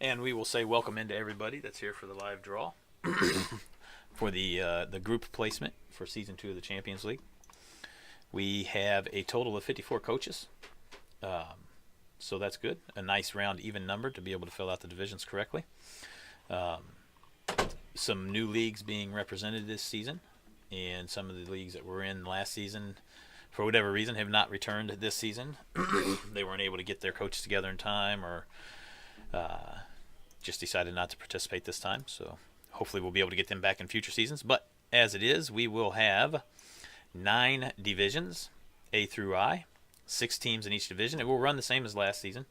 And we will say welcome into everybody that's here for the live draw for the group placement for Season 2 of the Champions League. We have a total of 54 coaches, so that's good. A nice round even number to be able to fill out the divisions correctly. Some new leagues being represented this season, and some of the leagues that were in last season, for whatever reason, have not returned this season. They weren't able to get their coaches together in time, or just decided not to participate this time. So hopefully we'll be able to get them back in future seasons. But as it is, we will have 9 divisions, A through I, 6 teams in each division. It will run the same as last season.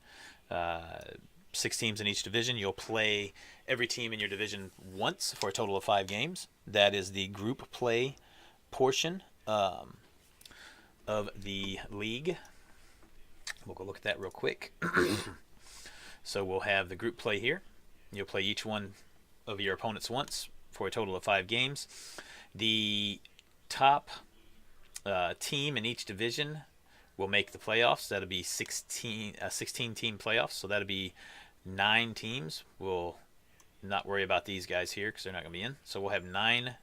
6 teams in each division. You'll play every team in your division once for a total of 5 games. That is the group play portion of the league. We'll go look at that real quick. So we'll have the group play here. You'll play each one of your opponents once for a total of 5 games. The top team in each division will make the playoffs. That'll be 16 team playoffs. So that'll be 9 teams. We'll not worry about these guys here because they're not going to be in. So we'll have 9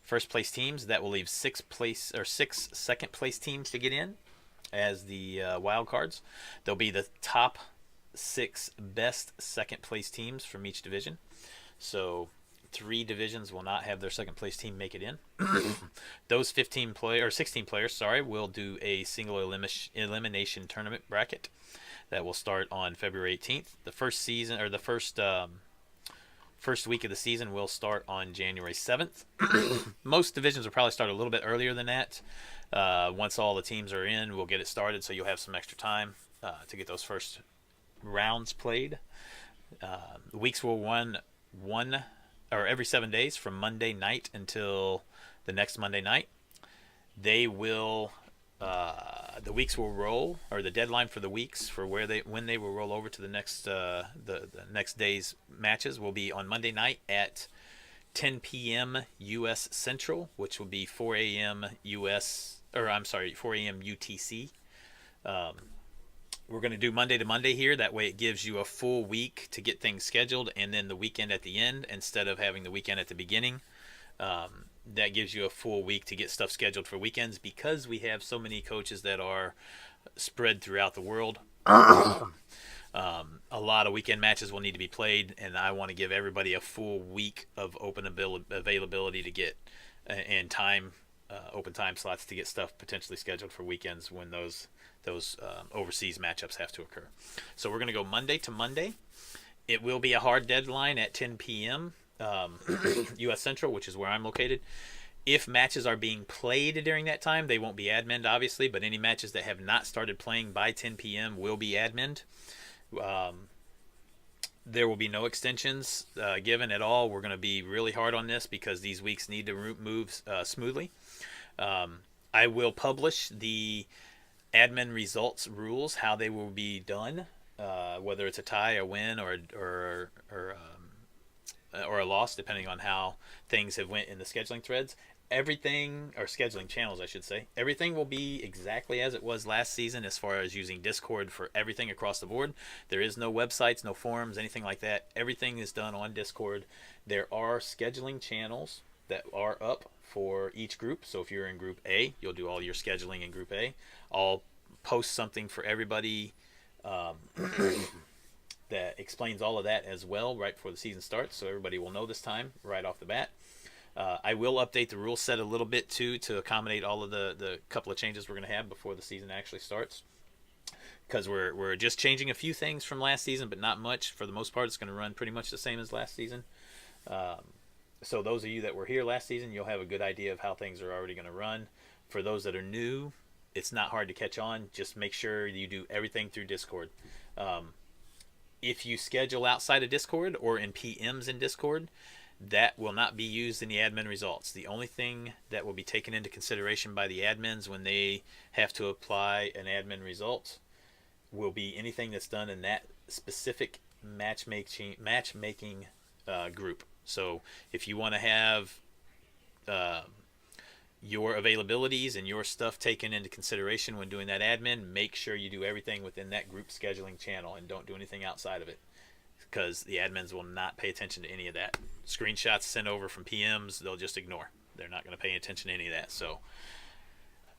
first place teams. That will leave 6 second place teams to get in as the wild cards. There'll be the top 6 best second place teams from each division. So 3 divisions will not have their second place team make it in. Those 16 players, will do a single elimination tournament bracket that will start on February 18th. The first season, or the first week of the season, will start on January 7th. Most divisions will probably start a little bit earlier than that. Once all the teams are in, we'll get it started, so you'll have some extra time to get those first rounds played. The weeks will run every 7 days from Monday night until the next Monday night. They will the weeks will roll, or the deadline for the weeks for when they will roll over to the next the next day's matches will be on Monday night at 10 p.m. U.S. Central, which will be 4 a.m. 4 a.m. UTC. We're going to do Monday to Monday here. That way it gives you a full week to get things scheduled, and then the weekend at the end instead of having the weekend at the beginning. That gives you a full week to get stuff scheduled for weekends, because we have so many coaches that are spread throughout the world. A lot of weekend matches will need to be played, and I want to give everybody a full week of open availability to get and time, open time slots to get stuff potentially scheduled for weekends when those overseas matchups have to occur. So we're going to go Monday to Monday. It will be a hard deadline at 10 p.m. U.S. Central, which is where I'm located. If matches are being played during that time, they won't be adminned, obviously, but any matches that have not started playing by 10 p.m. will be adminned. There will be no extensions given at all. We're going to be really hard on this because these weeks need to move smoothly. I will publish the admin results rules, how they will be done, whether it's a tie, a win, or a loss, depending on how things have went in the scheduling threads. Everything, or scheduling channels, I should say. Everything will be exactly as it was last season as far as using Discord for everything across the board. There is no websites, no forums, anything like that. Everything is done on Discord. There are scheduling channels that are up for each group. So if you're in Group A, you'll do all your scheduling in Group A. I'll post something for everybody that explains all of that as well right before the season starts, so everybody will know this time right off the bat. I will update the rule set a little bit too to accommodate all of the couple of changes we're going to have before the season actually starts, because we're just changing a few things from last season, but not much. For the most part, it's going to run pretty much the same as last season. So those of you that were here last season, you'll have a good idea of how things are already going to run. For those that are new, it's not hard to catch on. Just make sure you do everything through Discord. If you schedule outside of Discord or in PMs in Discord, that will not be used in the admin results. The only thing that will be taken into consideration by the admins when they have to apply an admin result will be anything that's done in that specific matchmaking group. So if you want to have your availabilities and your stuff taken into consideration when doing that admin, make sure you do everything within that group scheduling channel and don't do anything outside of it. because the admins will not pay attention to any of that. Screenshots sent over from PMs, they'll just ignore. They're not going to pay attention to any of that. So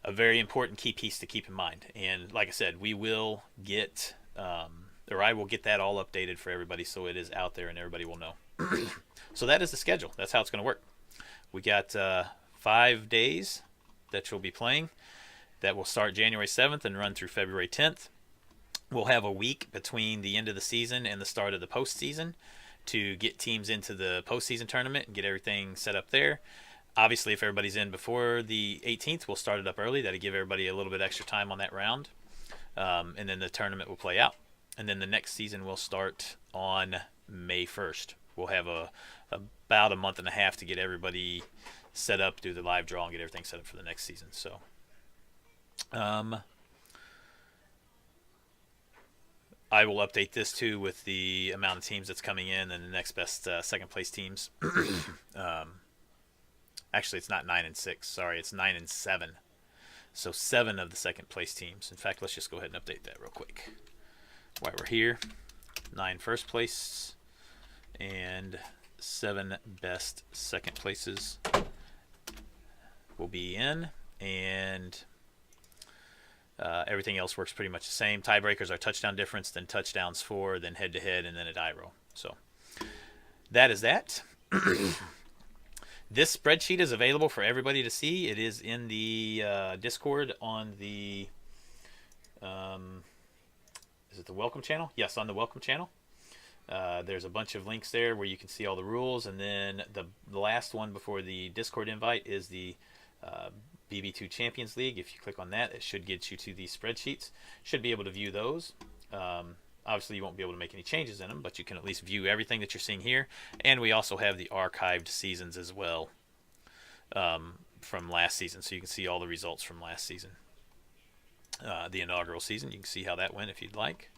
a very important key piece to keep in mind. And like I said, we will get, or I will get that all updated for everybody so it is out there and everybody will know. So that is the schedule. That's how it's going to work. We got 5 days that you'll be playing. That will start January 7th and run through February 10th. We'll have a week between the end of the season and the start of the postseason to get teams into the postseason tournament and get everything set up there. Obviously, if everybody's in before the 18th, we'll start it up early. That'll give everybody a little bit extra time on that round. And then the tournament will play out. And then the next season will start on May 1st. We'll have about a month and a half to get everybody set up, do the live draw, and get everything set up for the next season. So, I will update this too with the amount of teams that's coming in and the next best second place teams. Actually, it's not 9 and 6. Sorry, it's 9 and 7. So 7 of the second place teams. In fact, let's just go ahead and update that real quick while we're here. 9 first place and 7 best second places will be in, and everything else works pretty much the same. Tiebreakers are touchdown difference, then touchdowns for, then head-to-head, and then a die roll. So that is that. This spreadsheet is available for everybody to see. It is in the Discord on the is it the Welcome channel? Yes, on the Welcome channel. There's a bunch of links there where you can see all the rules, and then the last one before the Discord invite is the BB2 Champions League. If you click on that, it should get you to these spreadsheets. Should be able to view those. Obviously, you won't be able to make any changes in them, but you can at least view everything that you're seeing here. And we also have the archived seasons as well from last season, so you can see all the results from last season. The inaugural season, you can see how that went if you'd like.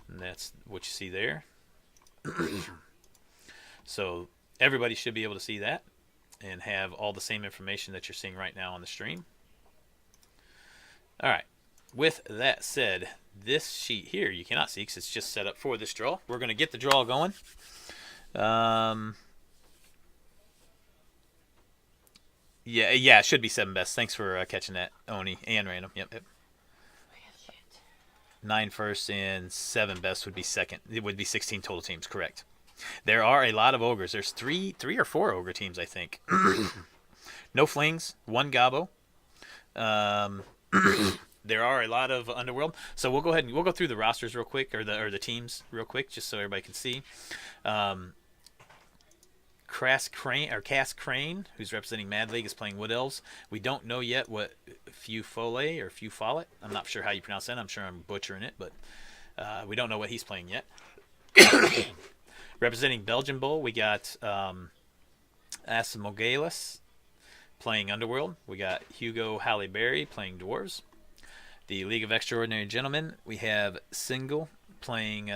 And that's what you see there. So everybody should be able to see that and have all the same information that you're seeing right now on the stream. All right. With that said, this sheet here you cannot see because it's just set up for this draw. We're going to get the draw going. Yeah, it should be 7 best. Thanks for catching that, Oni and Random. Yep. 9 first and 7 best would be second. It would be 16 total teams, correct. There are a lot of ogres. There's three or four ogre teams, I think. No flings, 1 gobbo. There are a lot of underworld. So we'll go ahead and we'll go through the rosters real quick, or the teams real quick, just so everybody can see. Cass Crane, who's representing Mad League, is playing Wood Elves. We don't know yet what Few Follet or Few Follett. I'm not sure how you pronounce that. I'm sure I'm butchering it, but we don't know what he's playing yet. Representing Belgian Bull, we got Asamogalis playing Underworld. We got Hugo Halle-Berry playing Dwarves. The League of Extraordinary Gentlemen, we have Single playing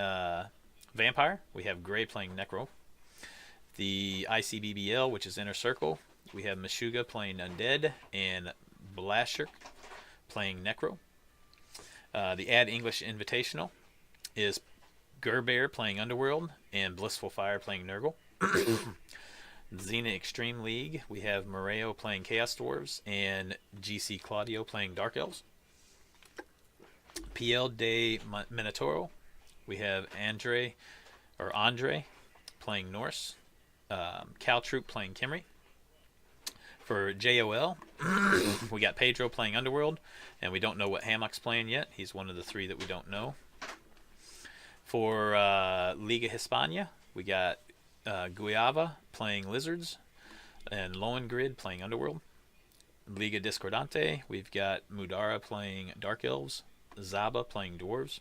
Vampire. We have Gray playing Necro. The ICBBL, which is Inner Circle, we have Meshuggah playing Undead and Blashirk playing Necro. The Ad English Invitational is Gerbear playing Underworld and Blissful Fire playing Nurgle. Xena Extreme League, we have Moreo playing Chaos Dwarves and GC Claudio playing Dark Elves. PL de Minotauro, we have Andre playing Norse. Caltroop playing Kimry. For JOL, we got Pedro playing Underworld, and we don't know what Hammock's playing yet. He's one of the 3 that we don't know. For Liga Hispania, we got Guayava playing Lizards, and Lohengrid playing Underworld. Liga Discordante, we've got Mudara playing Dark Elves, Zaba playing Dwarves.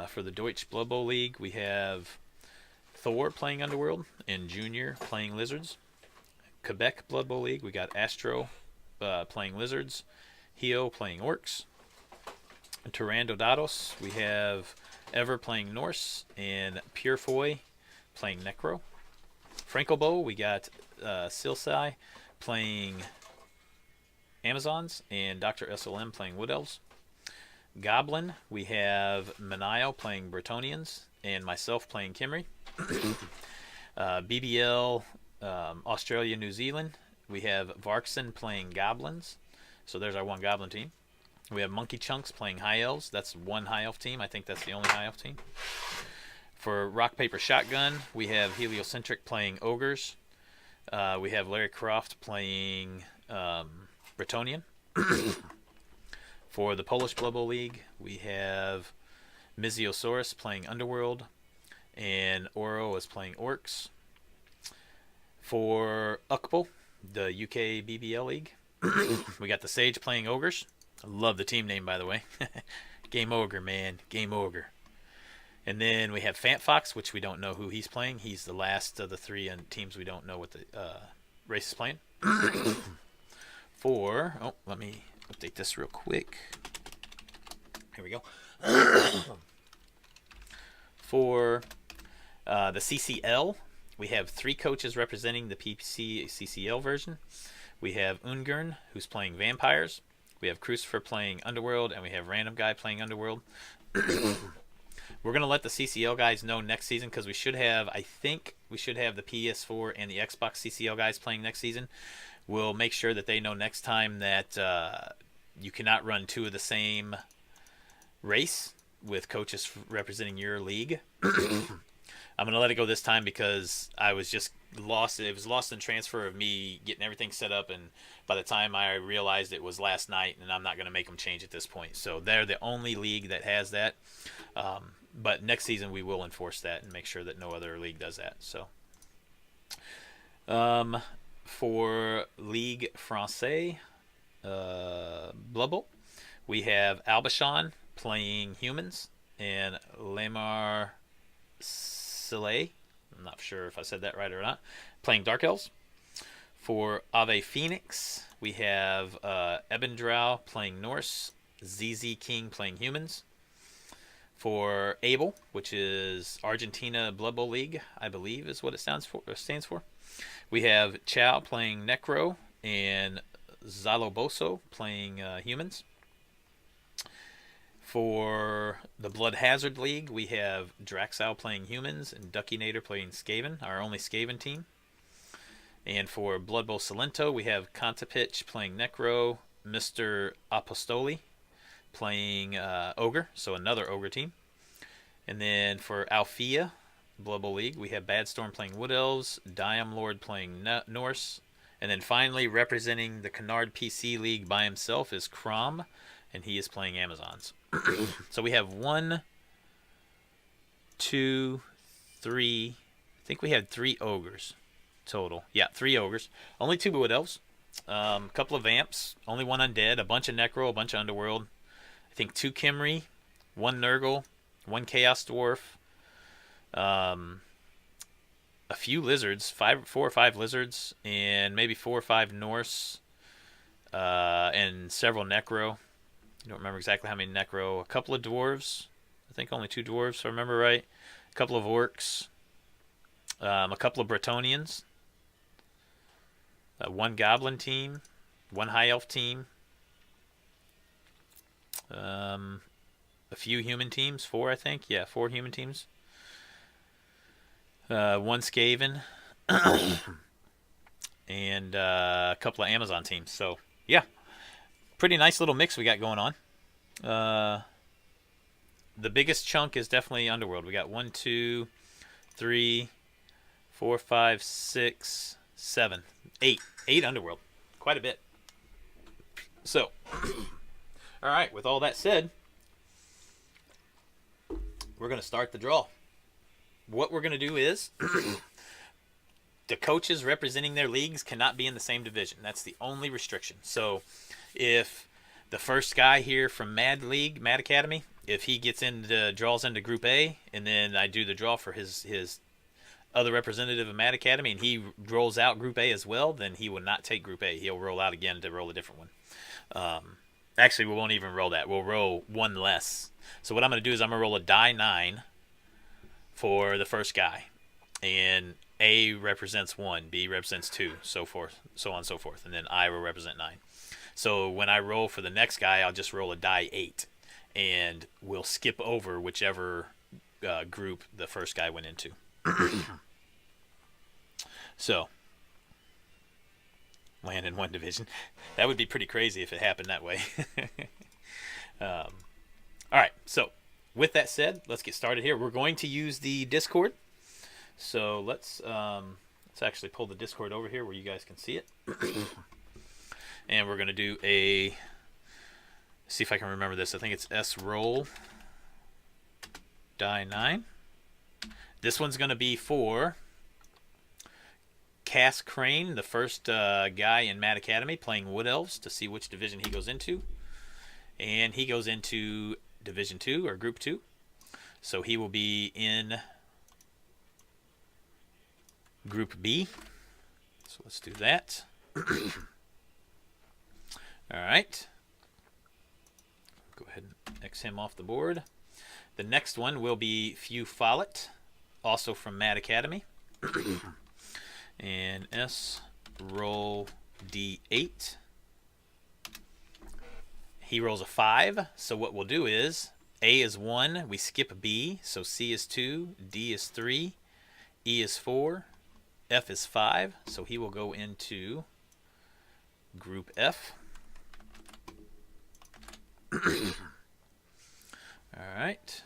For the Deutsche Blood Bowl League, we have Thor playing Underworld and Junior playing Lizards. Quebec Blood Bowl League, we got Astro playing Lizards, Hio playing Orcs. Tyrandodados, we have Ever playing Norse and Purefoy playing Necro. Frankobo, we got Silsai playing Amazons and Dr. SLM playing Wood Elves. Goblin, we have Manio playing Bretonians and myself playing Kimry. BBL, Australia, New Zealand. We have Varkson playing Goblins. So there's our one Goblin team. We have Monkey Chunks playing High Elves. That's one High Elf team. I think that's the only High Elf team. For Rock, Paper, Shotgun, we have Heliocentric playing Ogres. We have Larry Croft playing Bretonnian. For the Polish Blood Bowl League, we have Miziosaurus playing Underworld, and Oro is playing Orcs. For UKBO, the UK BBL League, we got the Sage playing Ogres. I love the team name, by the way. Game Ogre, man. Game Ogre. And then we have Fant Fox, which we don't know who he's playing. He's the last of the three teams we don't know what the race is playing. Let me update this real quick. Here we go. For the CCL, we have 3 coaches representing the PC CCL version. We have Ungern, who's playing Vampires. We have Crucifer playing Underworld, and we have Random Guy playing Underworld. We're going to let the CCL guys know next season because I think we should have the PS4 and the Xbox CCL guys playing next season. We'll make sure that they know next time that you cannot run 2 of the same race with coaches representing your league. I'm going to let it go this time because I was just lost. It was lost in transfer of me getting everything set up, and by the time I realized it was last night, and I'm not going to make them change at this point. So they're the only league that has that. But next season we will enforce that and make sure that no other league does that. So for Ligue Française Blood Bowl, we have Albashon playing Humans and Lamar Sillet, I'm not sure if I said that right or not, playing Dark Elves. For Ave Phoenix, we have Ebendrow playing Norse, ZZ King playing Humans. For Abel, which is Argentina Blood Bowl League, I believe is what it stands for. We have Chow playing Necro and Zaloboso playing Humans. For the Blood Hazard League, we have Draxow playing Humans and Ducky Nader playing Skaven, our only Skaven team. And for Blood Bowl Salento, we have Contapitch playing Necro, Mr. Apostoli playing Ogre, so another Ogre team. And then for Althea Blood Bowl League, we have Bad Storm playing Wood Elves, Diam Lord playing Norse. And then finally, representing the Canard PC League by himself is Crom, and he is playing Amazons. So we have 1, 2, 3. I think we had 3 ogres total. Yeah, 3 ogres. Only 2 Wood Elves. A couple of Vamps. Only 1 Undead. A bunch of Necro. A bunch of Underworld. I think 2 Kimry. 1 Nurgle. 1 Chaos Dwarf. A few Lizards. 4 or 5 Lizards. And maybe 4 or 5 Norse. And several Necro. I don't remember exactly how many Necro. A couple of Dwarves. I think only 2 Dwarves, if I remember right. A couple of Orcs. A couple of Bretonnians. 1 Goblin team. 1 High Elf team. A few human teams. 4, I think. Yeah, 4 human teams. 1 Skaven. And a couple of Amazon teams. So, yeah. Pretty nice little mix we got going on. The biggest chunk is definitely Underworld. We got 1, 2, 3, 4, 5, 6, 7, 8. 8 Underworld. Quite a bit. So, all right, with all that said, we're going to start the draw. What we're going to do is the coaches representing their leagues cannot be in the same division. That's the only restriction. So, if the first guy here from Mad Academy, if he draws into Group A, and then I do the draw for his other representative of Mad Academy, and he rolls out Group A as well, then he will not take Group A. He'll roll out again to roll a different one. Actually, we won't even roll that. We'll roll 1 less. So what I'm going to do is I'm going to roll a die 9 for the first guy. And A represents 1, B represents 2, so forth, so on and so forth. And then I will represent 9. So when I roll for the next guy, I'll just roll a die 8. And we'll skip over whichever group the first guy went into. So, land in one division. That would be pretty crazy if it happened that way. All right, so with that said, let's get started here. We're going to use the Discord. So let's actually pull the Discord over here where you guys can see it. And we're going to do see if I can remember this. I think it's S roll die 9. This one's going to be for Cass Crane, the first guy in Mad Academy playing Wood Elves, to see which division he goes into. And he goes into Division 2 or Group 2. So he will be in Group B. So let's do that. All right. Go ahead and X him off the board. The next one will be Few Follett, also from Mad Academy. And S roll D8. He rolls a 5. So what we'll do is A is 1, we skip B, so C is 2, D is 3, E is 4, F is 5. So he will go into Group F. All right.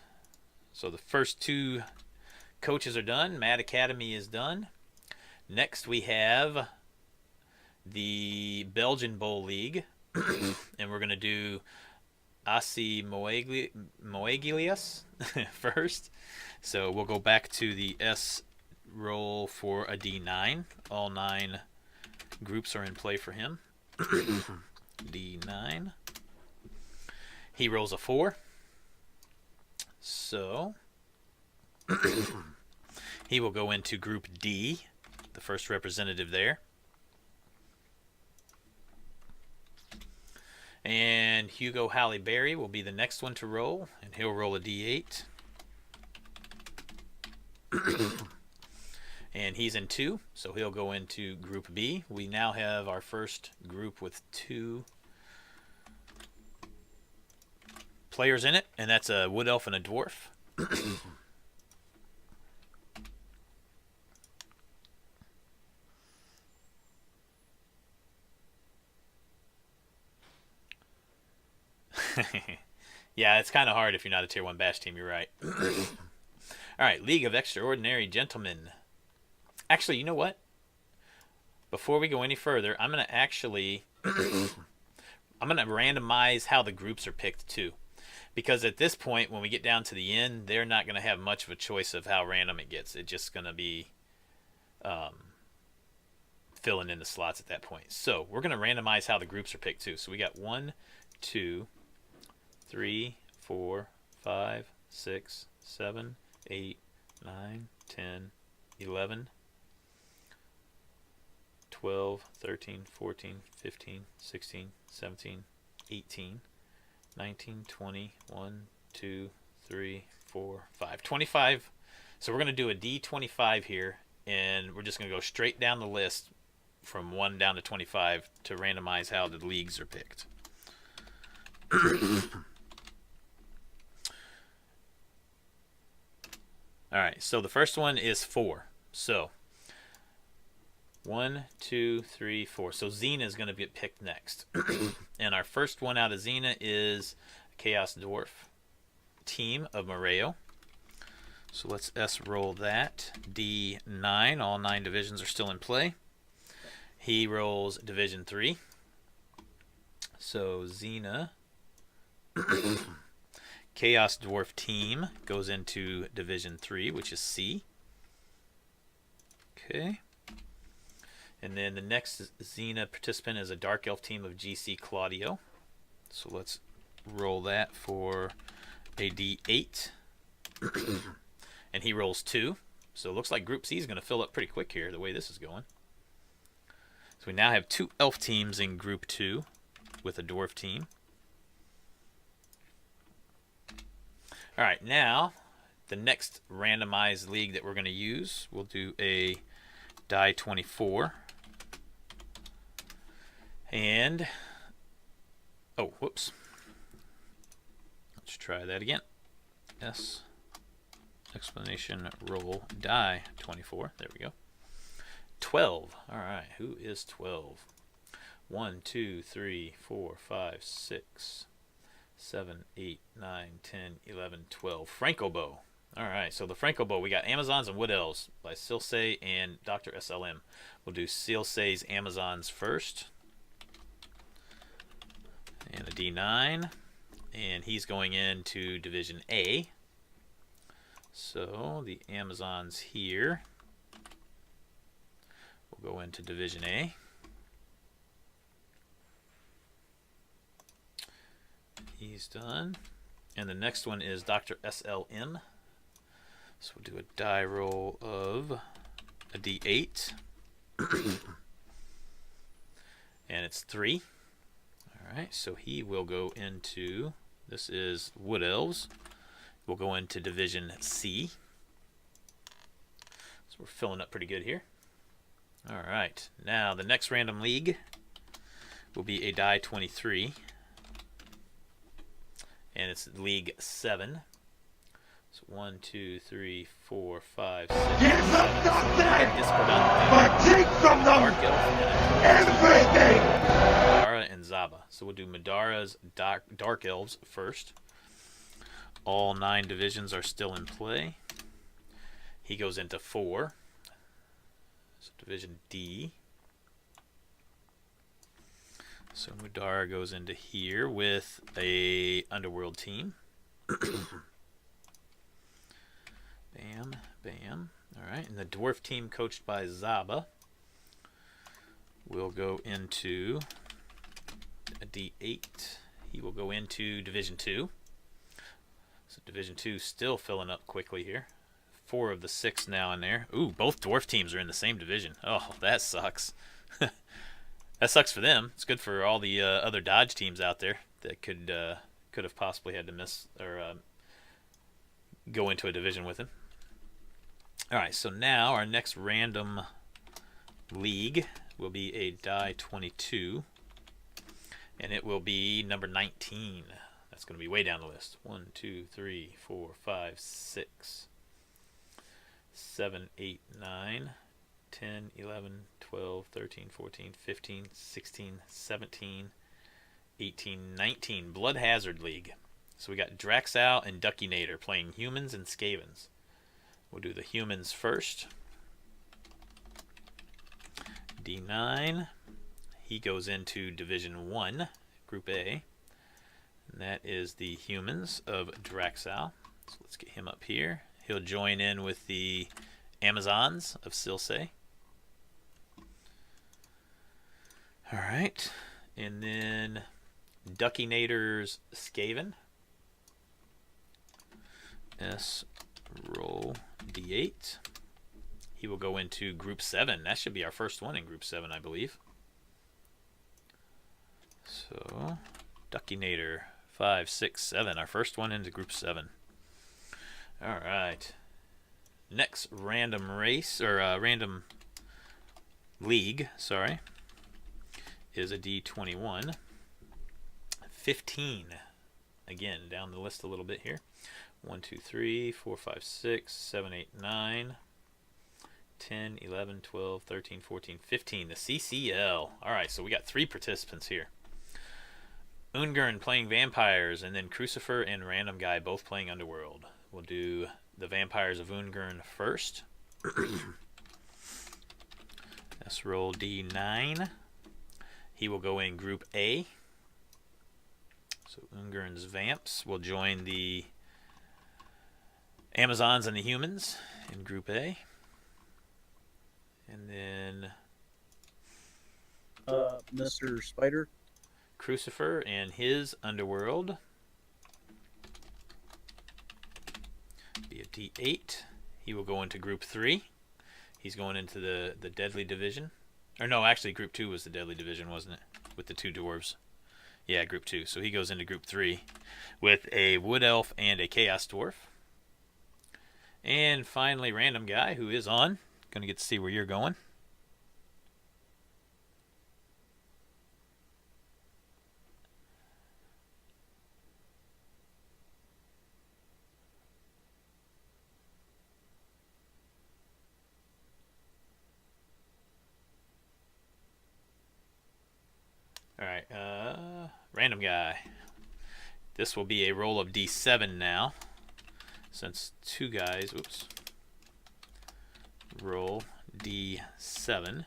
So the first 2 coaches are done. Mad Academy is done. Next we have the Belgian Bowl League. And we're going to do Asi Moegilius first. So we'll go back to the S roll for a D9. All 9 groups are in play for him. D9. He rolls a 4. So he will go into Group D, the first representative there. And Hugo Halle Berry will be the next one to roll, and he'll roll a D8. And he's in 2, so he'll go into Group B. We now have our first group with 2 players in it, and that's a Wood Elf and a Dwarf. Yeah, it's kind of hard if you're not a Tier 1 Bash team, you're right. Alright, League of Extraordinary Gentlemen. Actually, you know what? Before we go any further, I'm going to randomize how the groups are picked too. Because at this point, when we get down to the end, they're not going to have much of a choice of how random it gets. It's just going to be filling in the slots at that point. So we're going to randomize how the groups are picked too. So we got 1, 2, 3, 4, 5, 6, 7, 8, 9, 10, 11, 12, 13, 14, 15, 16, 17, 18, 19, 20, 1, 2, 3, 4, 5. 25. So we're going to do a D25 here, and we're just going to go straight down the list from 1 down to 25 to randomize how the leagues are picked. All right, so the first one is 4. So 1, 2, 3, 4. So Xena is going to get picked next. And our first one out of Xena is Chaos Dwarf team of Moreo. So let's S roll that. D9. All 9 divisions are still in play. He rolls Division 3. So Xena Chaos Dwarf team goes into Division 3, which is C. Okay. And then the next Xena participant is a Dark Elf team of GC Claudio. So let's roll that for a D8. And he rolls 2. So it looks like Group C is going to fill up pretty quick here, the way this is going. So we now have 2 Elf teams in Group 2 with a Dwarf team. All right, now the next randomized league that we're going to use, we'll do a die 24. And, oh, whoops. Let's try that again. S Explanation roll die 24. There we go. 12. All right, who is 12? 1, 2, 3, 4, 5, 6, 7, 8, 9, 10, 11, 12. Frankobo. All right, so the Frankobo, we got Amazons and Wood Elves by Silsei and Dr. SLM. We'll do Silsei's Amazons first. And a D9. And he's going into Division A. So the Amazons here will go into Division A. He's done. And the next one is Dr. SLM. So we'll do a die roll of a D8. And it's 3. Alright, so he will go into, this is Wood Elves. We'll go into Division C. So we're filling up pretty good here. Alright, now the next random league will be a die 23. And it's League 7. So 1, 2, 3, 4, 5, 6, 7. But take from them everything! Madara and Zaba. So we'll do Madara's Dark Elves first. All 9 divisions are still in play. He goes into 4. So Division D. So Madara goes into here with a Underworld team. Bam, bam. Alright, and the Dwarf team coached by Zaba will go into a D8. He will go into Division 2. So Division 2 still filling up quickly here. 4 of the 6 now in there. Ooh, both Dwarf teams are in the same division. Oh, that sucks. That sucks for them. It's good for all the other Dodge teams out there that could have possibly had to miss or go into a division with him. All right, so now our next random league will be a die 22, and it will be number 19. That's going to be way down the list. 1, 2, 3, 4, 5, 6, 7, 8, 9, 10, 11, 12, 13, 14, 15, 16, 17, 18, 19. Blood Hazard League. So we got Draxal and Duckinator playing humans and Skavens. We'll do the humans first. D9. He goes into Division 1, Group A. And that is the humans of Draxal. So let's get him up here. He'll join in with the Amazons of Silsei. Alright. And then Duckinator's Skaven. S roll D8. He will go into Group 7. That should be our first one in Group 7, I believe. So, Duckinator 5, 6, 7. Our first one into Group 7. Alright. Next random race, or random league, sorry, is a D21. 15. Again, down the list a little bit here. 1, 2, 3, 4, 5, 6, 7, 8, 9, 10, 11, 12, 13, 14, 15. The CCL. Alright, so we got 3 participants here. Ungern playing Vampires, and then Crucifer and Random Guy both playing Underworld. We'll do the Vampires of Ungern first. Let's roll D9. He will go in Group A. So Ungern's Vamps will join the Amazons and the humans in Group A. And then Mr. Spider. Crucifer and his Underworld. Be a D8. He will go into Group 3. He's going into the Deadly Division. Or no, actually Group 2 was the Deadly Division, wasn't it? With the 2 dwarves. Yeah, Group 2. So he goes into Group 3 with a Wood Elf and a Chaos Dwarf. And finally, Random Guy, who is on. Going to get to see where you're going. All right. Random guy. This will be a roll of D7 now. Since two guys, oops. Roll D7.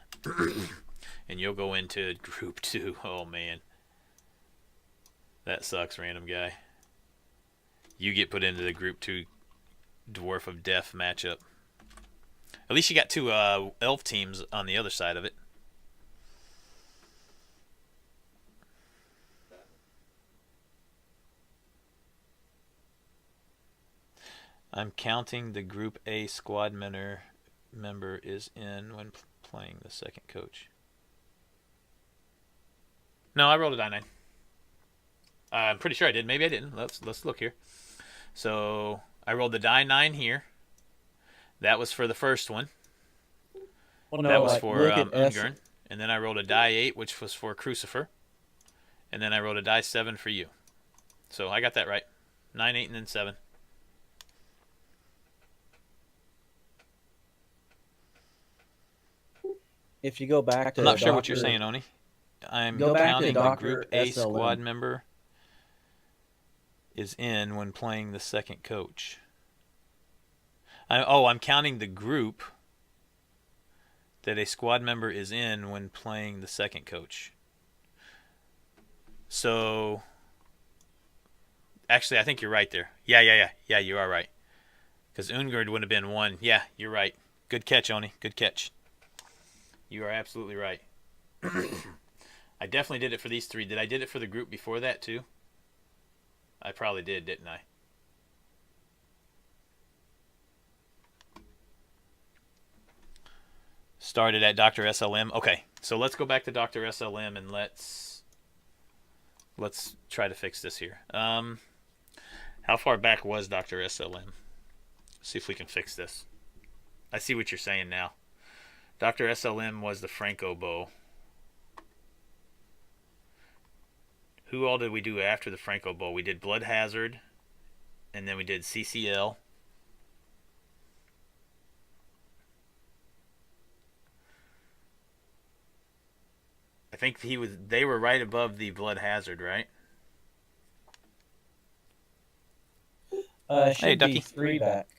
And you'll go into group 2. Oh, man. That sucks, random guy. You get put into the group 2 Dwarf of Death matchup. At least you got two elf teams on the other side of it. I'm counting the Group A squad member is in when playing the second coach. No, I rolled a die 9. I'm pretty sure I did. Maybe I didn't. Let's look here. So I rolled the die 9 here. That was for the first one. Well, no, That was like, for look at S- Ungern. And then I rolled a die 8, which was for Crucifer. And then I rolled a die 7 for you. So I got that right. 9, 8, and then 7. If you go back to I'm not sure what Dr. you're saying, Oni. I'm Go back to counting the Dr. Group A SLM. squad member is in when playing the second coach. I'm counting the group that a squad member is in when playing the second coach. So, actually, I think you're right there. Yeah, you are right. Because Ungerd would have been 1. Yeah, you're right. Good catch, Oni. Good catch. You are absolutely right. I definitely did it for these 3. Did I did it for the group before that, too? I probably did, didn't I? Started at Dr. SLM. Okay, so let's go back to Dr. SLM and let's try to fix this here. How far back was Dr. SLM? See if we can fix this. I see what you're saying now. Dr. SLM was the Franco bow. Who all did we do after the Franco bow? We did Blood Hazard, and then we did CCL. I think they were right above the Blood Hazard, right? Should Hey, be Ducky. 3 back.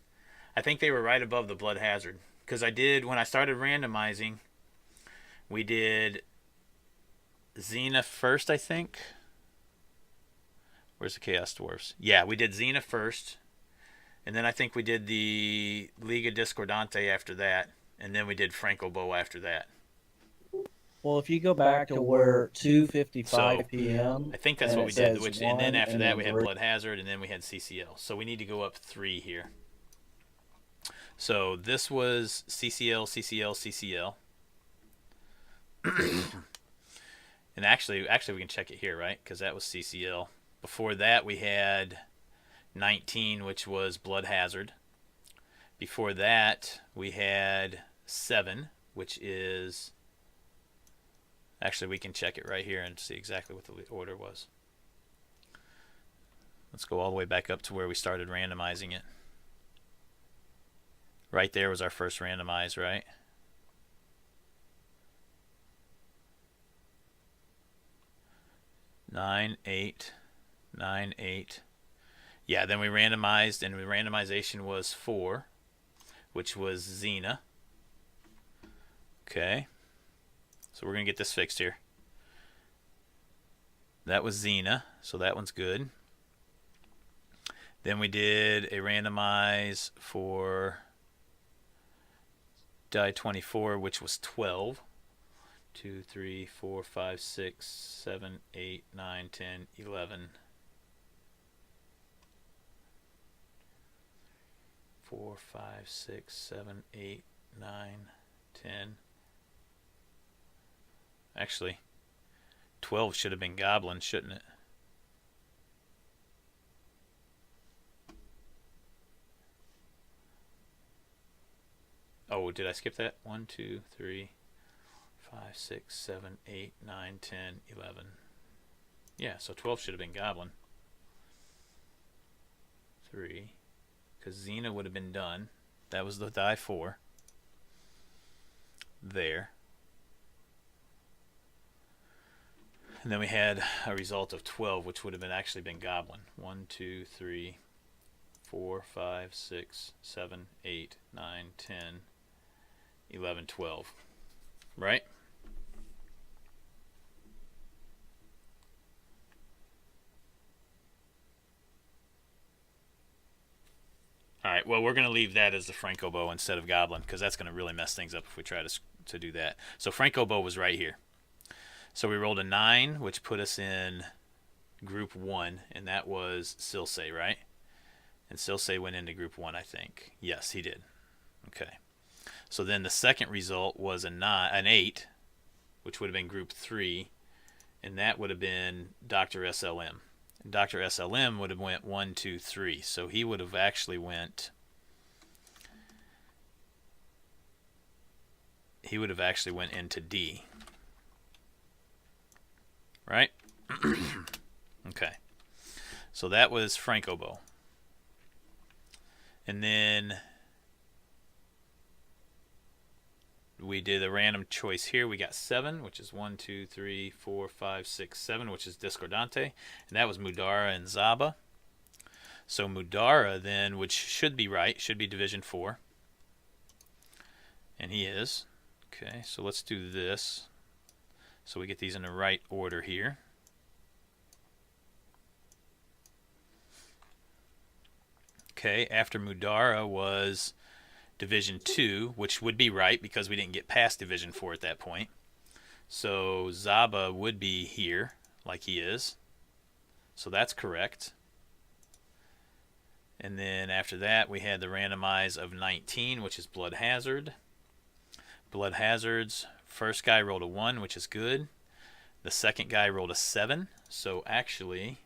I think they were right above the Blood Hazard. Because I did, when I started randomizing, we did Xena first, I think. Where's the Chaos Dwarfs? Yeah, we did Xena first. And then I think we did the Liga Discordante after that. And then we did Franco Bow after that. Well, if you go back to where 2:55 So, p.m. I think that's and what we it did. says And then 1 after and that, then we had 3. Blood Hazard, and then we had CCL. So we need to go up 3 here. So this was CCL, CCL, CCL. And actually we can check it here, right? Because that was CCL. Before that, we had 19, which was Blood Hazard. Before that, we had 7, which is... Actually, we can check it right here and see exactly what the order was. Let's go all the way back up to where we started randomizing it. Right there was our first randomize, right? Nine, 8, 9, 8. Yeah, then we randomized, and the randomization was 4, which was Xena. Okay. So we're going to get this fixed here. That was Xena, so that one's good. Then we did a randomize for die 24, which was 12. 2, 3, 4, 5, 6, 7, 8, 9, 10, 11. 4, 5, 6, 7, 8, 9, 10. Actually, 12 should have been Goblin, shouldn't it? Oh, did I skip that? 1, 2, 3, 5, 6, 7, 8, 9, 10, 11. Yeah, so 12 should have been Goblin. 3. Because Xena would have been done. That was the die 4. There. And then we had a result of 12, which would have actually been Goblin. 1, 2, 3, 4, 5, 6, 7, 8, 9, 10, 11, 12. Right? All right, well, we're going to leave that as the Franco bow instead of Goblin, because that's going to really mess things up if we try to do that. So Franco bow was right here. So we rolled a 9, which put us in group 1, and that was Silsei, right? And Silsei went into group 1, I think. Yes, he did. Okay. So then the second result was an 8, which would have been group 3, and that would have been Dr. SLM. And Dr. SLM would have went 1, 2, 3. So he would have actually went into D. Right? Okay. So that was Franco bow. And then we did a random choice here. We got 7, which is 1, 2, 3, 4, 5, 6, 7, which is Discordante. And that was Mudara and Zaba. So Mudara then, which should be right, should be Division 4. And he is. Okay, so let's do this. So we get these in the right order here. Okay, after Mudara was Division 2, which would be right because we didn't get past Division 4 at that point. So Zaba would be here, like he is. So that's correct. And then after that, we had the randomize of 19, which is Blood Hazard. Blood Hazard's first guy rolled a 1, which is good. The second guy rolled a 7. So actually,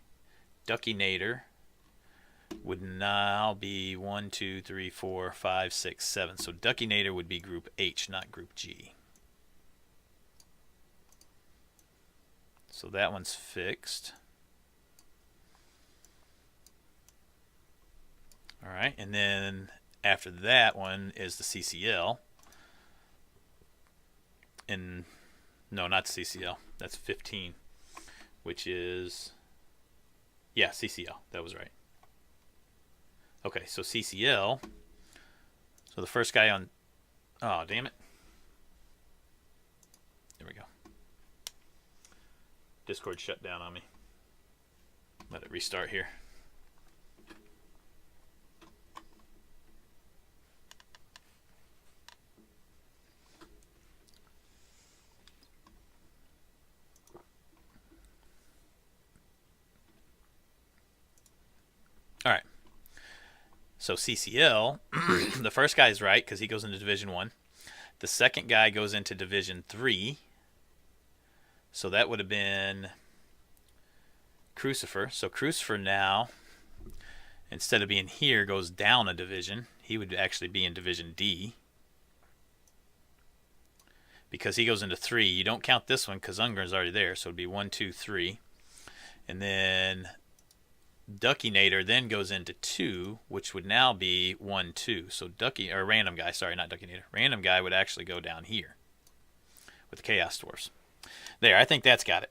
Ducky Nader would now be 1, 2, 3, 4, 5, 6, 7. So Ducky Nader would be group H, not group G. So that one's fixed. All right, and then after that one is the CCL. And no, not CCL. That's 15, which is, yeah, CCL. That was right. Okay, so CCL. So the first guy on, oh, damn it. There we go. Discord shut down on me. Let it restart here. All right. So CCL, the first guy is right because he goes into Division 1. The second guy goes into Division 3. So that would have been Crucifer. So Crucifer now, instead of being here, goes down a division. He would actually be in Division D. Because he goes into 3. You don't count this one because Ungern's already there. So it would be 1, 2, 3. And then Ducky Nader then goes into 2, which would now be 1, 2. So Random Guy, sorry, not Ducky Nader. Random Guy would actually go down here with the Chaos Dwarfs. There, I think that's got it.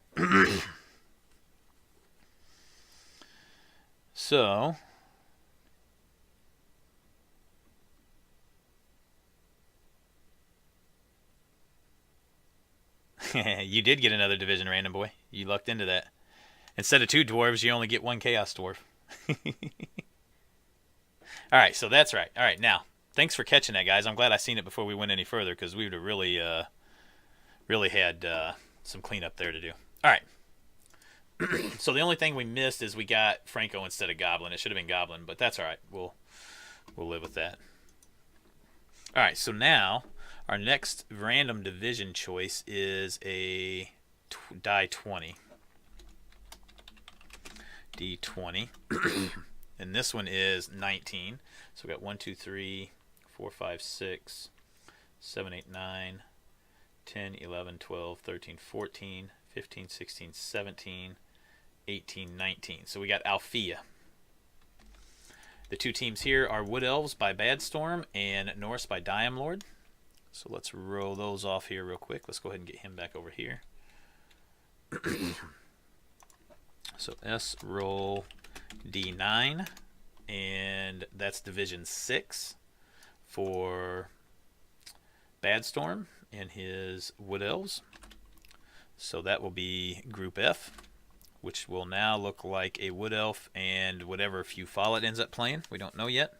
So, you did get another division, Random Boy. You lucked into that. Instead of 2 dwarves, you only get 1 Chaos Dwarf. All right, so that's right. All right, now, thanks for catching that, guys. I'm glad I seen it before we went any further because we would have really had some cleanup there to do. All right. So the only thing we missed is we got Franco instead of Goblin. It should have been Goblin, but that's all right. We'll live with that. All right, so now our next random division choice is a die 20. D20. And this one is 19. So we got 1, 2, 3, 4, 5, 6, 7, 8, 9, 10, 11, 12, 13, 14, 15, 16, 17, 18, 19. So we got Althea. The 2 teams here are Wood Elves by Badstorm and Norse by Diamlord. So let's roll those off here real quick. Let's go ahead and get him back over here. So S roll D9, and that's Division 6 for Bad Storm and his Wood Elves. So that will be Group F, which will now look like a Wood Elf and whatever few Follett ends up playing. We don't know yet.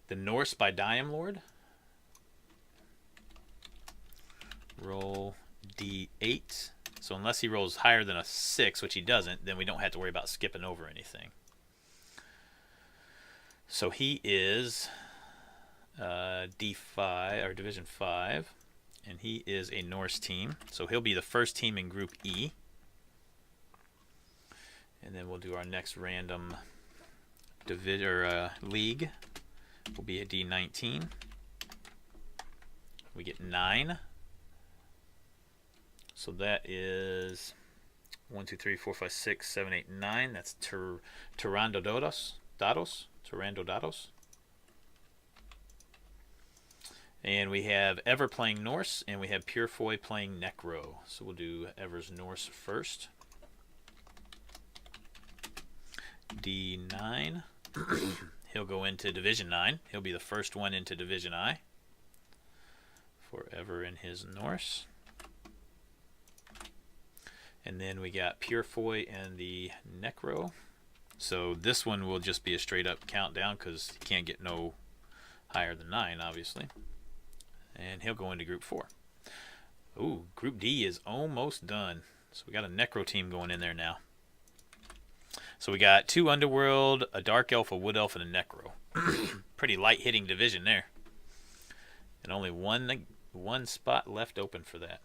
The Norse by Diam Lord. Roll D8. So unless he rolls higher than a 6, which he doesn't, then we don't have to worry about skipping over anything. So he is D5 or Division 5, and he is a Norse team. So he'll be the first team in Group E. And then we'll do our next random league. Will be a D19. We get 9. So that is 1, 2, 3, 4, 5, 6, 7, 8, 9. That's Tyrandodados. Tyrandodados. And we have Ever playing Norse, and we have Purefoy playing Necro. So we'll do Ever's Norse first. D9. He'll go into Division 9. He'll be the first one into Division I. Forever in his Norse. And then we got Purefoy and the Necro. So this one will just be a straight up countdown because he can't get no higher than 9, obviously. And he'll go into Group 4. Ooh, Group D is almost done. So we got a Necro team going in there now. So we got 2 Underworld, a Dark Elf, a Wood Elf, and a Necro. Pretty light hitting division there. And only one spot left open for that.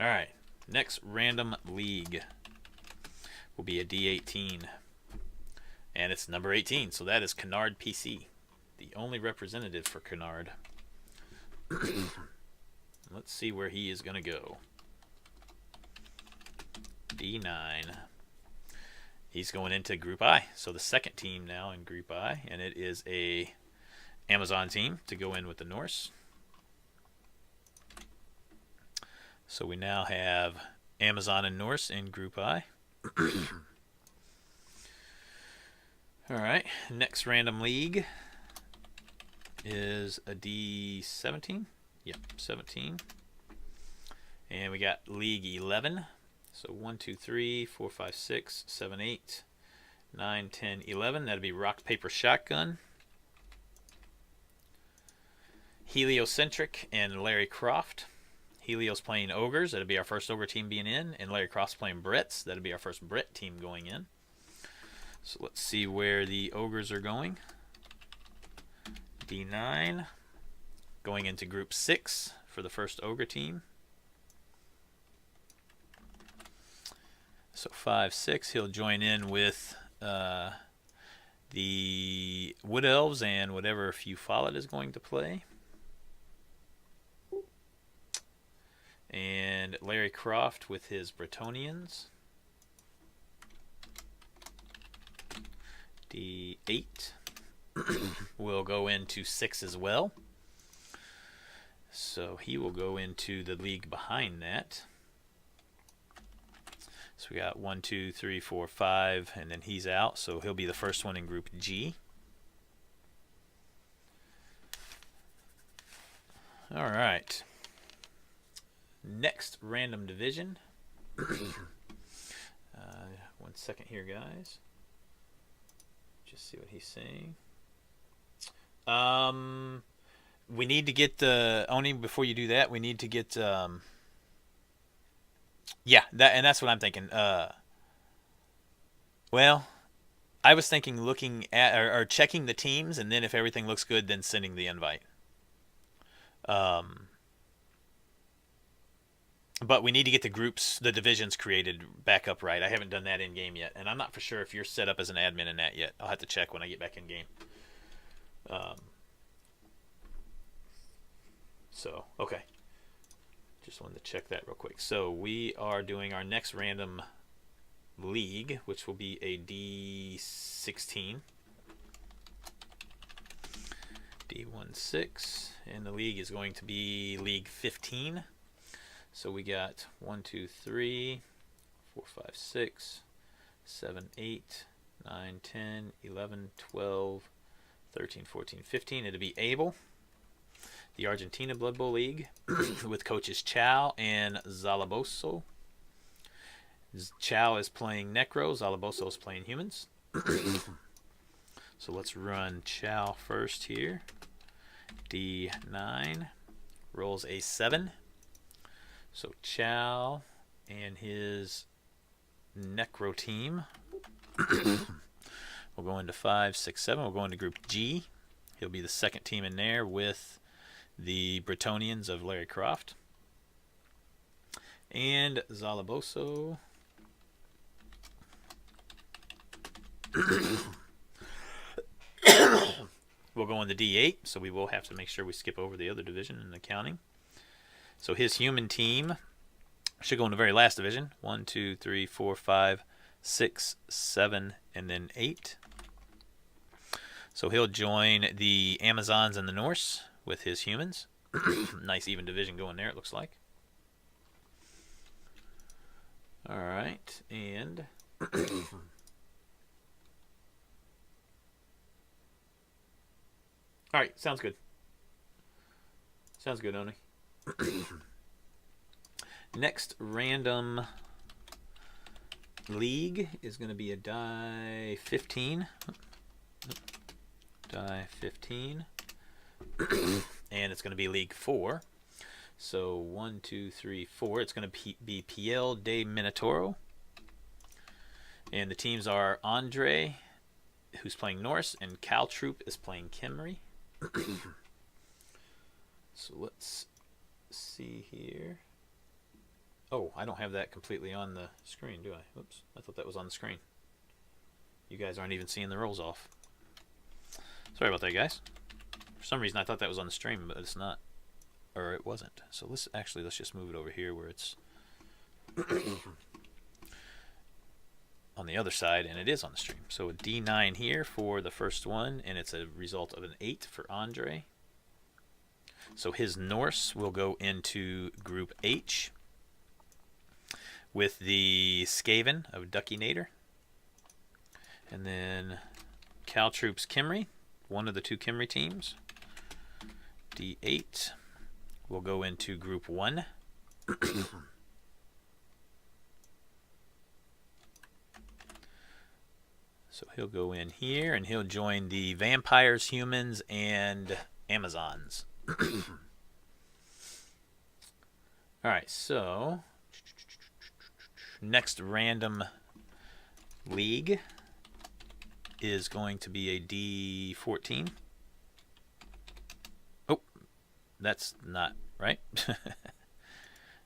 Alright, next random league will be a D18. And it's number 18, so that is Kennard PC. The only representative for Kennard. Let's see where he is going to go. D9. He's going into Group I, so the second team now in Group I, and it is a Amazon team to go in with the Norse. So we now have Amazon and Norse in Group I. Alright, next random league is a D17. Yep, 17. And we got League 11. So 1, 2, 3, 4, 5, 6, 7, 8, 9, 10, 11. That'd be Rock, Paper, Shotgun. Heliocentric and Larry Croft. Helios playing Ogres. That'd be our first Ogre team being in. And Larry Croft's playing Brits. That'd be our first Brit team going in. So let's see where the Ogres are going. D9. Going into Group 6 for the first Ogre team. So 5, 6, he'll join in with the Wood Elves and whatever few Follett is going to play. And Larry Croft with his Bretonians. D8 will go into 6 as well. So he will go into the league behind that. So we got 1, 2, 3, 4, 5, and then he's out. So he'll be the first one in Group G. All right. Next random division. 1 second here, guys. Just see what he's saying. We need to get the Oni. Before you do that, we need to get yeah, that's what I'm thinking. Well, I was thinking looking at or checking the teams, and then if everything looks good, then sending the invite. But we need to get the groups, the divisions created back up right. I haven't done that in game yet, and I'm not for sure if you're set up as an admin in that yet. I'll have to check when I get back in game. So, okay. Just wanted to check that real quick. So we are doing our next random league, which will be a D16. D16, and the league is going to be League 15. So we got 1, 2, 3, 4, 5, 6, 7, 8, 9, 10, 11, 12, 13, 14, 15. It'll be Abel, the Argentina Blood Bowl League, with coaches Chow and Zalaboso. Chow is playing Necro, Zalaboso is playing Humans. So let's run Chow first here. D9 rolls a 7. So Chow and his Necro team will go into 5, 6, 7. We'll go into Group G. He'll be the second team in there with the Bretonians of Larry Croft. And Zalaboso we'll go into D8, so we will have to make sure we skip over the other division in the counting. So his human team should go in the very last division. 1, 2, 3, 4, 5, 6, 7, and then 8. So he'll join the Amazons and the Norse with his humans. Nice even division going there, it looks like. All right, and all right, sounds good. Sounds good, Oni. Next random league is going to be a die 15. Die 15. And it's going to be League 4. So 1, 2, 3, 4. It's going to be Piel de Minotauro. And the teams are Andre, who's playing Norse, and Caltroop is playing Kimry. So let's see here. Oh, I don't have that completely on the screen, do I? Oops, I thought that was on the screen. You guys aren't even seeing the rolls off. Sorry about that, guys. For some reason I thought that was on the stream, but it's not. Or it wasn't. So let's just move it over here where it's on the other side, and it is on the stream. So a D9 here for the first one, and it's a result of an 8 for Andre. So his Norse will go into Group H with the Skaven of Duckinator. And then Caltroop's Kimry, one of the two Kimry teams. D8 will go into Group 1. So he'll go in here, and he'll join the Vampires, Humans, and Amazons. Alright, so next random league is going to be a D14. Oh, that's not right.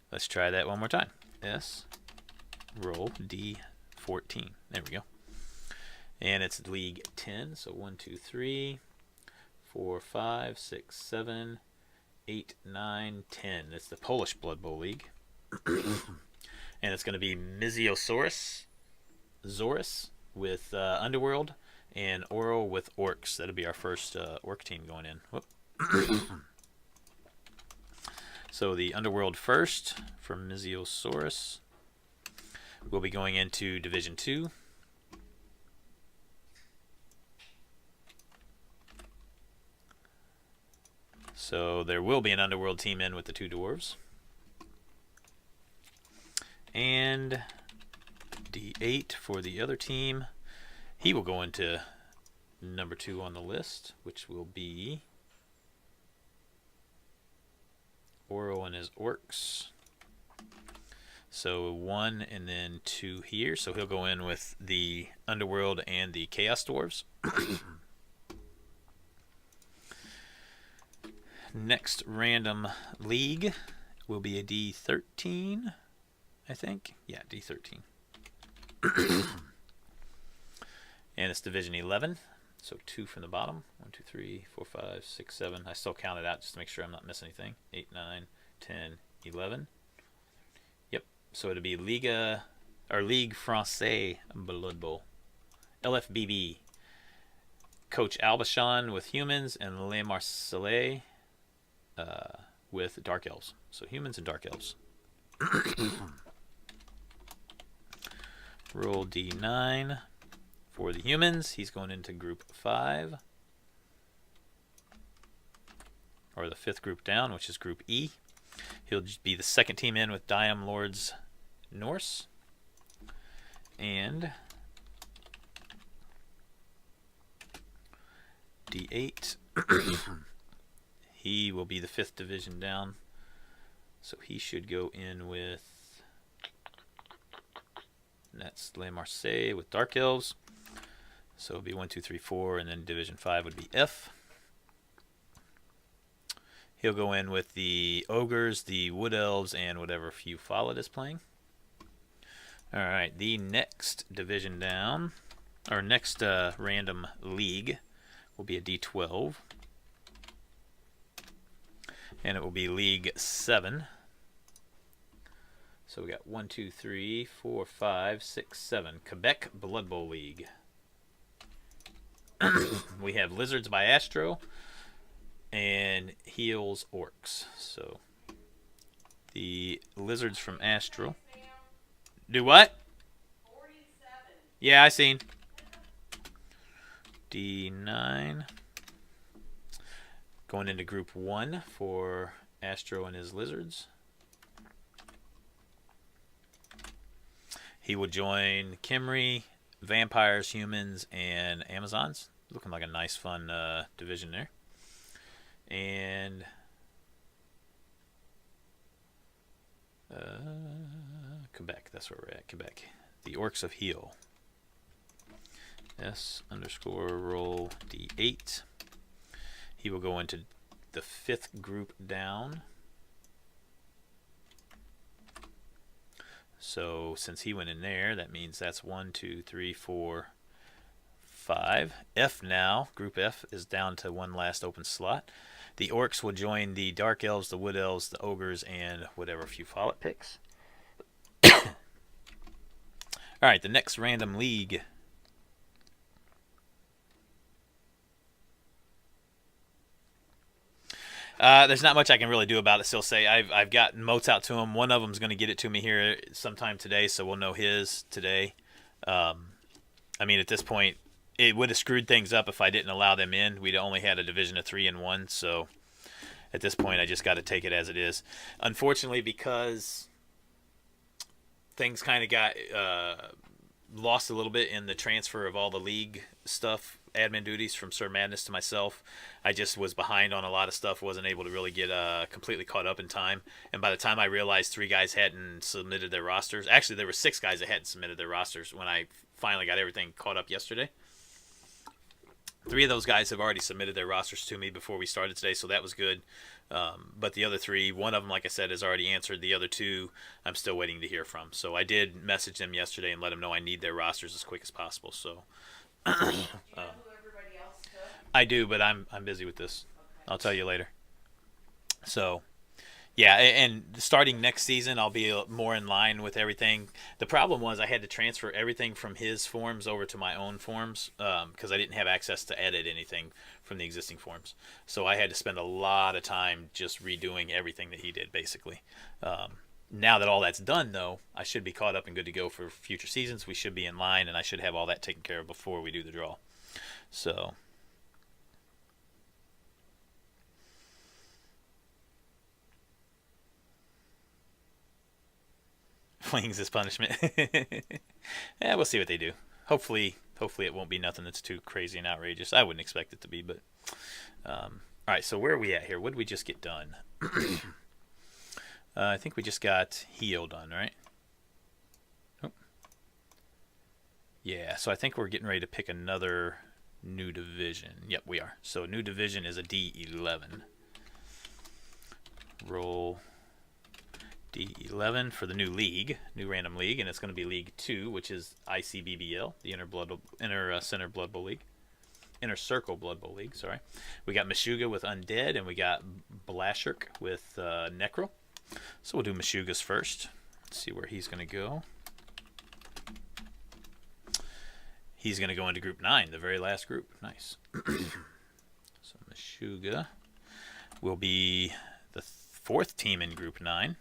Let's try that one more time. S, roll D14. There we go. And it's League 10. So 1, 2, 3, 4, 5, 6, 7, 8, 9, 10. It's the Polish Blood Bowl League. And it's going to be Miziosaurus, Zorus with Underworld, and Oro with Orcs. That'll be our first Orc team going in. Whoop. So the Underworld first from Miziosaurus will be going into Division 2. So there will be an Underworld team in with the two dwarves. And D8 for the other team. He will go into number 2 on the list, which will be Oro and his Orcs. So 1 and then 2 here. So he'll go in with the Underworld and the Chaos Dwarves. Next random league will be a D13, I think. Yeah, D13. And it's Division 11. So 2 from the bottom. 1, 2, 3, 4, 5, 6, 7. I still count it out just to make sure I'm not missing anything. 8, 9, 10, 11. Yep. So it'll be Ligue Française Blood Bowl. LFBB. Coach Albashon with humans, and Le Marseille with dark elves. So humans and dark elves. Roll D9 for the humans. He's going into group 5. Or the 5th group down, which is group E. He'll be the second team in with Diam Lords Norse. And D8. He will be the 5th division down. So he should go in with... That's Le Marseille with Dark Elves. So it'll be 1, 2, 3, 4, and then Division 5 would be F. He'll go in with the Ogres, the Wood Elves, and whatever few Follett is playing. Alright, the next division down, or next random league, will be a D12. And it will be League 7. So we got 1, 2, 3, 4, 5, 6, 7. Quebec Blood Bowl League. We have Lizards by Astro and Heels Orcs. So the Lizards from Astro. Do what? 47. Yeah, I seen. D9. Going into group 1 for Astro and his Lizards. He will join Kimry, Vampires, Humans, and Amazons. Looking like a nice, fun division there. And Quebec, that's where we're at, Quebec. The Orcs of Heel. S_roll D8. He will go into the 5th group down. So since he went in there, that means that's 1, 2, 3, 4, 5. F now, group F is down to one last open slot. The Orcs will join the Dark Elves, the Wood Elves, the Ogres, and whatever few Follett picks. Alright, the next random league. There's not much I can really do about it. Still say I've got motes out to him. One of them's going to get it to me here sometime today, so we'll know his today. I mean, at this point, it would have screwed things up if I didn't allow them in. We'd only had a division of 3 and 1, so at this point, I just got to take it as it is. Unfortunately, because things kind of got lost a little bit in the transfer of all the league stuff, admin duties from Sir Madness to myself. I just was behind on a lot of stuff, wasn't able to really get completely caught up in time. And by the time I realized 3 guys hadn't submitted their rosters, actually there were 6 guys that hadn't submitted their rosters when I finally got everything caught up yesterday. 3 of those guys have already submitted their rosters to me before we started today, so that was good. But the other 3, one of them, like I said, has already answered. The other 2, I'm still waiting to hear from. So I did message them yesterday and let them know I need their rosters as quick as possible. So Do you know who everybody else took? I do, but I'm busy with this. Okay. I'll tell you later. So, yeah, and starting next season, I'll be more in line with everything. The problem was I had to transfer everything from his forms over to my own forms because I didn't have access to edit anything from the existing forms. So I had to spend a lot of time just redoing everything that he did, basically. Now that all that's done, though, I should be caught up and good to go for future seasons. We should be in line, and I should have all that taken care of before we do the draw. So... Wings is punishment. Yeah, we'll see what they do. Hopefully it won't be nothing that's too crazy and outrageous. I wouldn't expect it to be, but all right. So where are we at here? What did we just get done? I think we just got Heel done, right? Oh. Yeah. So I think we're getting ready to pick another new division. Yep, we are. So new division is a D11. Roll D11 for the new league, new random league, and it's going to be League 2, which is ICBBL, the Inner Center Blood Bowl League. Inner Circle Blood Bowl League, sorry. We got Meshuggah with Undead, and we got Blashirk with Necro. So we'll do Meshuggah's first. Let's see where he's going to go. he's going to go into Group 9, the very last group. Nice. So Meshuggah will be the fourth team in Group 9.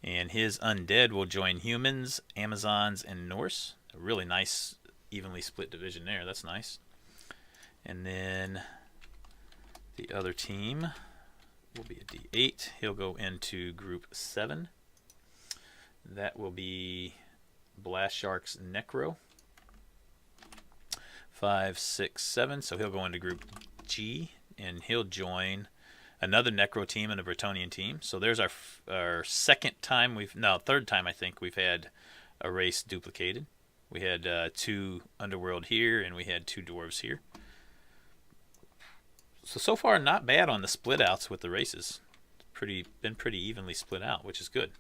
And his Undead will join Humans, Amazons, and Norse. A really nice, evenly split division there. That's nice. And then the other team will be a D8. He'll go into Group 7. That will be Blast Sharks Necro. 5, 6, 7. So he'll go into Group G, and he'll join another Necro team and a Bretonnian team. So there's our third time I think we've had a race duplicated. We had 2 Underworld here, and we had 2 Dwarves here. So far not bad on the split outs with the races. Been pretty evenly split out, which is good.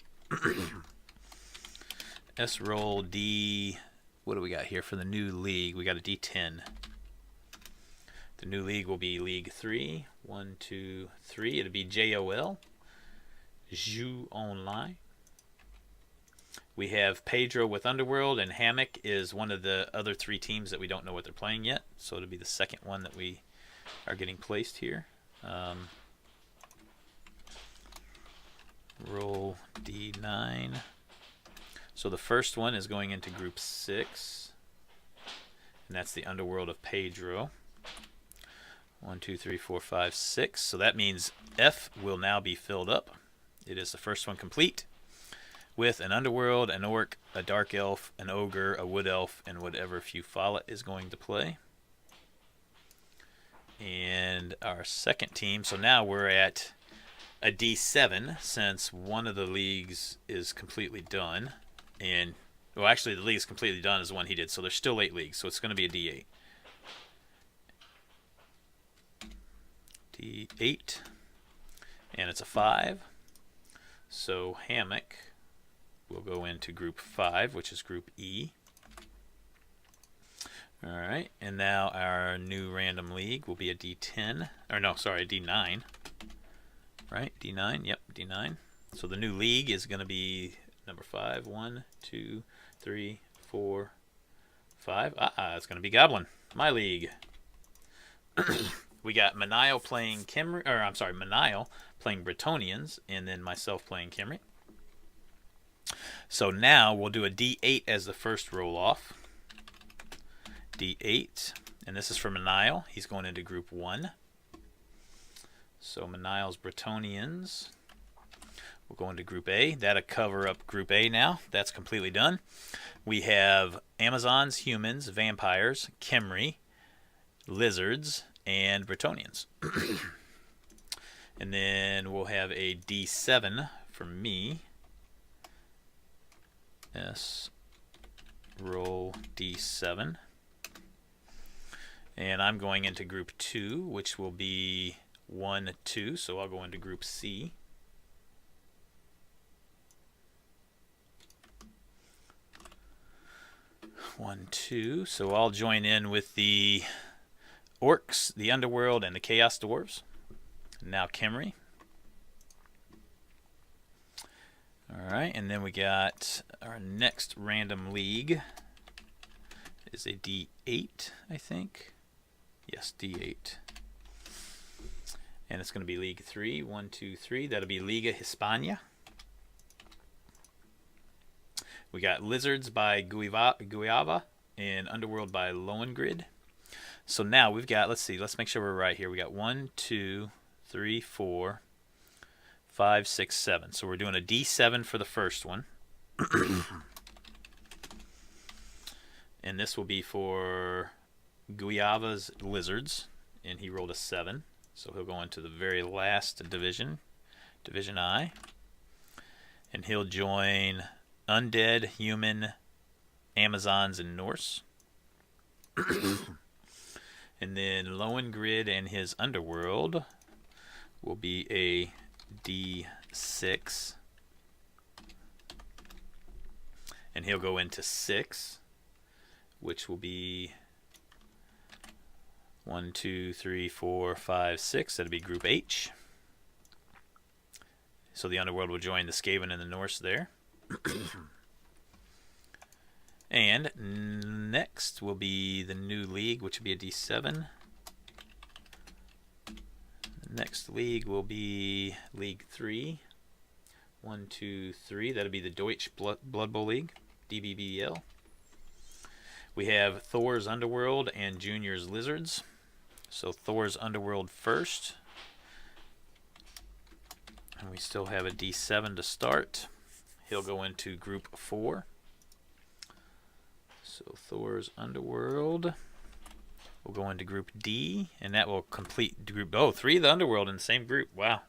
S roll D. What do we got here for the new league? We got a D10. The new league will be League 3. 1, 2, 3. It'll be JOL. Jeux Online. We have Pedro with Underworld, and Hammock is one of the other 3 teams that we don't know what they're playing yet. So it'll be the second one that we are getting placed here. Roll D9. So the first one is going into Group 6, and that's the Underworld of Pedro. 1, 2, 3, 4, 5, 6. So that means F will now be filled up. It is the first one complete with an Underworld, an Orc, a Dark Elf, an Ogre, a Wood Elf, and whatever few Follett is going to play. And our second team, so now we're at a D7 since one of the leagues is completely done. And, well, actually the league is completely done is the one he did, so there's still 8 leagues, so it's going to be a D8. D8, and it's a 5. So Hammock will go into Group 5, which is Group E. Alright, and now our new random league will be a D10. Or no, sorry, a D9. Right, D9, yep, D9. So the new league is going to be number 5. 1, 2, 3, 4, 5. It's going to be Goblin, my league. We got Manile playing Manile playing Bretonnians, and then myself playing Khemri. So now we'll do a D8 as the first roll off. D8, and this is for Manile. He's going into Group 1. So Manile's Bretonnians will go into Group A. That'll cover up Group A now. That's completely done. We have Amazons, Humans, Vampires, Khemri, Lizards, and Bretonnians. And then we'll have a D7 for me. S roll D7. And I'm going into Group 2, which will be 1, 2. So I'll go into Group C. One, 2. So I'll join in with the Orcs, the Underworld, and the Chaos Dwarves. Now Khemri. Alright, and then we got our next random league is a D8, I think. Yes, D8. And it's going to be League 3. 1, 2, 3. That'll be Liga Hispania. We got Lizards by Guiava and Underworld by Lohengrin. So now we've got, let's make sure we're right here. We got 1, 2, 3, 4, 5, 6, 7. So we're doing a D7 for the first one. And this will be for Guiava's Lizards. And he rolled a 7. So he'll go into the very last division, Division I. And he'll join Undead, Human, Amazons, and Norse. And then Lohengrin and his Underworld will be a D6. And he'll go into 6, which will be 1, 2, 3, 4, 5, 6. That'll be Group H. So the Underworld will join the Skaven and the Norse there. And next will be the new league, which will be a D7. The next league will be League 3. 1, 2, 3. That'll be the Deutsche Blood Bowl League, DBBL. We have Thor's Underworld and Junior's Lizards. So Thor's Underworld first. And we still have a D7 to start. He'll go into Group 4. So Thor's Underworld will go into Group D, and that will complete Group... Oh, 3 of the Underworld in the same group. Wow.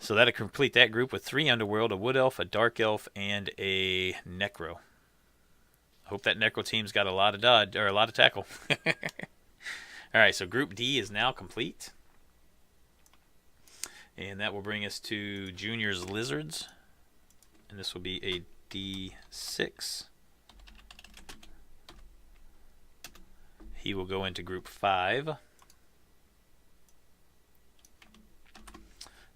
So that'll complete that group with 3 Underworld, a Wood Elf, a Dark Elf, and a Necro. Hope that Necro team's got a lot of dodge, or a lot of tackle. Alright, so Group D is now complete. And that will bring us to Junior's Lizards. And this will be a D6. He will go into Group 5.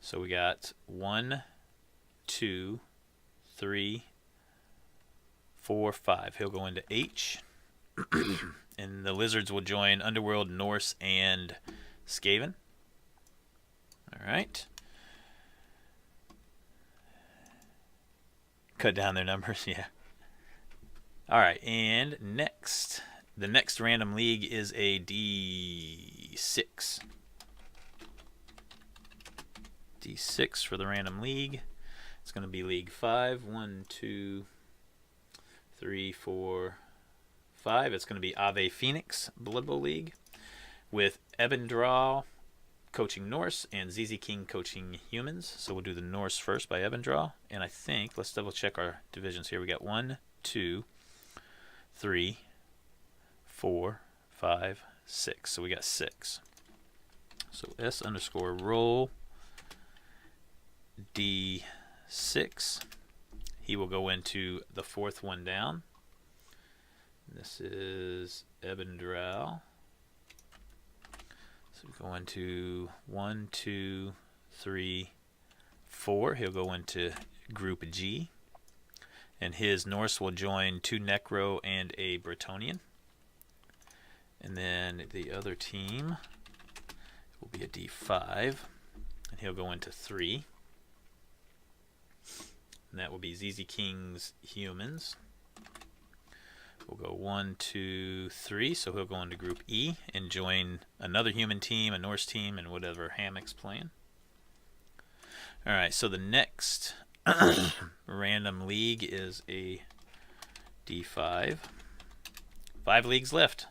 So we got 1, 2, 3, 4, 5. He'll go into H. And the Lizards will join Underworld, Norse, and Skaven. Alright. Cut down their numbers, yeah. Alright, and next... The next random league is a D6. D6 for the random league. It's going to be League 5. 1, 2, 3, 4, 5. It's going to be Ave Phoenix Blood Bowl League with Ebendraw coaching Norse and ZZ King coaching Humans. So we'll do the Norse first by Ebendraw. And I think, let's double check our divisions here. We got 1, 2, 3, 4, 5, 6. So we got 6. So S_roll D6. He will go into the 4th one down. This is Ebendraw. So we go into 1, 2, 3, 4. He'll go into Group G. And his Norse will join 2 Necro and a Bretonnian. And then the other team will be a D5. And he'll go into 3. And that will be ZZ King's Humans. We'll go 1, 2, 3. So he'll go into Group E and join another human team, a Norse team, and whatever Hammock's playing. Alright, so the next random league is a D5. 5 leagues left.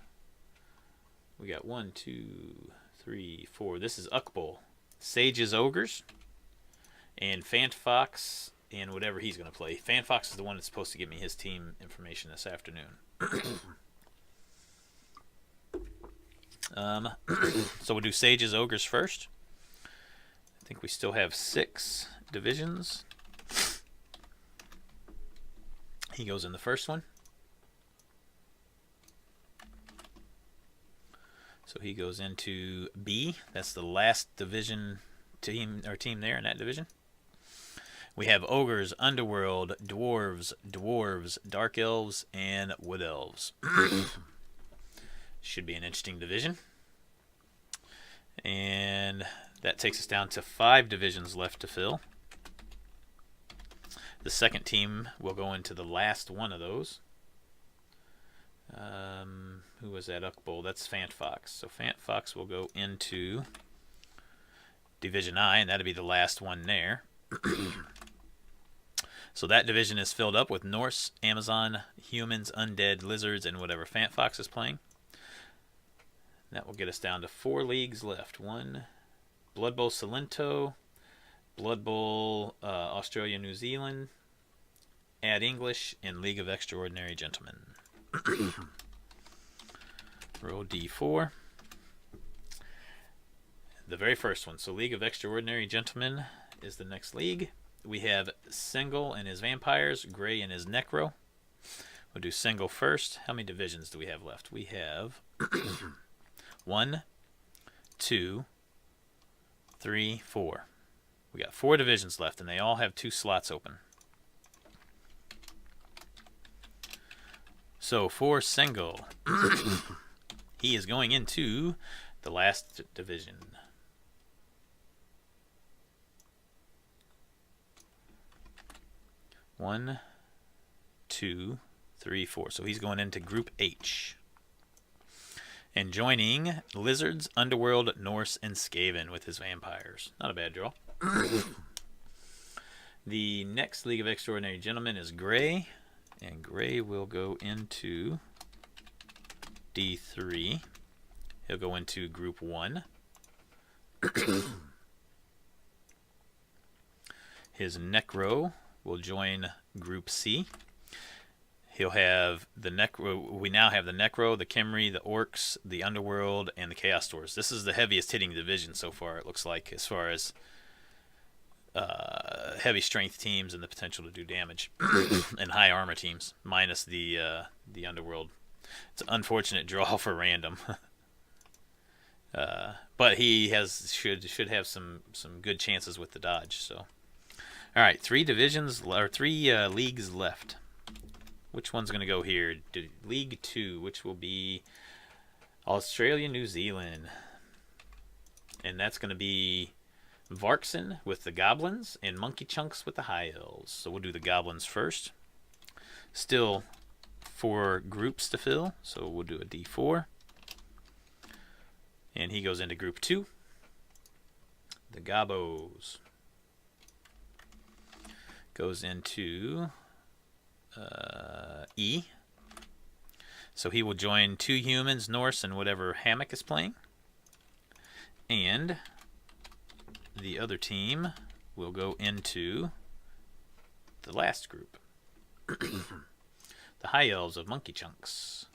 We got 1, 2, 3, 4. This is Uckbowl. Sage's Ogres. And Fantfox and whatever he's going to play. Fantfox is the one that's supposed to give me his team information this afternoon. So we'll do Sage's Ogres first. I think we still have 6 divisions. He goes in the first one. So he goes into B. That's the last division team there in that division. We have Ogres, Underworld, Dwarves, Dark Elves, and Wood Elves. Should be an interesting division. And that takes us down to 5 divisions left to fill. The second team will go into the last one of those. Who was that Uckbowl? That's Fantfox. So Fantfox will go into Division I, and that'll be the last one there. So that division is filled up with Norse, Amazon, Humans, Undead, Lizards, and whatever Fantfox is playing. That will get us down to 4 leagues left. 1, Blood Bowl Salento, Blood Bowl Australia, New Zealand, Add English, and League of Extraordinary Gentlemen. Roll D4. The very first one. So League of Extraordinary Gentlemen is the next league. We have Single and his Vampires, Gray and his Necro. We'll do Single first. How many divisions do we have left? We have 1, 2, 3, 4. We got 4 divisions left, and they all have 2 slots open. So for Sengel, he is going into the last division. One, two, three, four. So he's going into Group H. And joining Lizards, Underworld, Norse, and Skaven with his vampires. Not a bad draw. The next League of Extraordinary Gentlemen is Gray. And Gray will go into D3. He'll go into Group 1. His Necro will join Group C. He'll have the Necro. We now have the Necro, the Khemri, the Orcs, the Underworld, and the Chaos Dwarves. This is the heaviest hitting division so far, it looks like, as far as heavy strength teams and the potential to do damage, and high armor teams, minus the Underworld. It's an unfortunate draw for random, but he should have some good chances with the dodge. So, all right, 3 divisions or 3 leagues left. Which one's going to go here? League 2, which will be Australia, New Zealand. And that's going to be Varkson with the Goblins and Monkey Chunks with the High Elves. So we'll do the Goblins first. Still 4 groups to fill, so we'll do a D4. And he goes into Group 2. The Gobos goes into E. So he will join 2 humans, Norse, and whatever Hammock is playing. And the other team will go into the last group. The High Elves of Monkey Chunks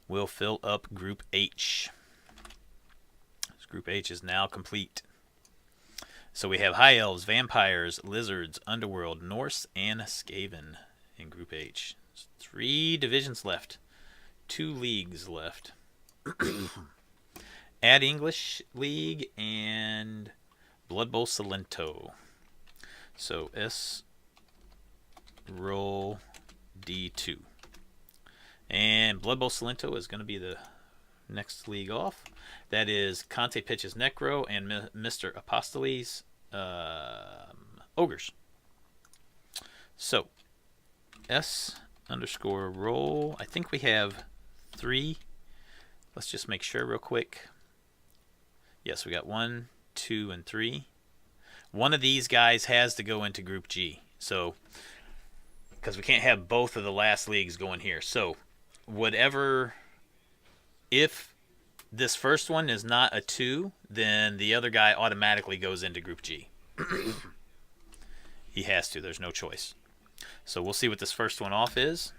will fill up Group H. This Group H is now complete. So we have High Elves, Vampires, Lizards, Underworld, Norse, and Skaven in Group H. There's 3 divisions left. 2 leagues left. Add English League and Blood Bowl Salento. So S roll D2. And Blood Bowl Salento is going to be the next league off. That is Conte pitches Necro and Mr. Apostoles Ogres. So S underscore roll. I think we have 3. Let's just make sure real quick. Yes, we got 1, 2, and 3. One of these guys has to go into Group G. So, because we can't have both of the last leagues going here. So, whatever, if this first one is not a 2, then the other guy automatically goes into Group G. He has to. There's no choice. So we'll see what this first one off is.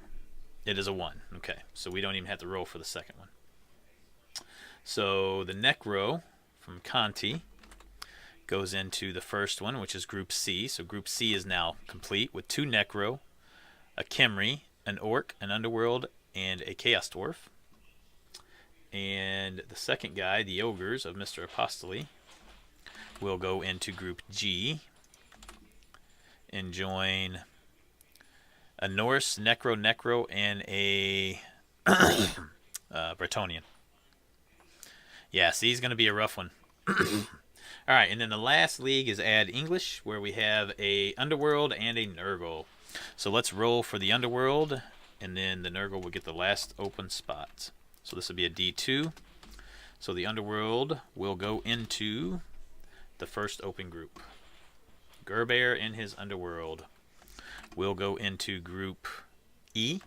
It is a 1. Okay, so we don't even have to roll for the second one. So the Necro from Conti goes into the first one, which is Group C. So Group C is now complete with 2 Necro, a Khemri, an Orc, an Underworld, and a Chaos Dwarf. And the second guy, the Ogres of Mr. Apostoli, will go into Group G and join a Norse, Necro, and a Bretonnian. Yeah, see, he's going to be a rough one. All right, and then the last league is Add English, where we have a Underworld and a Nurgle. So let's roll for the Underworld, and then the Nurgle will get the last open spot. So this will be a D2. So the Underworld will go into the first open group. Gerbear and his Underworld will go into Group E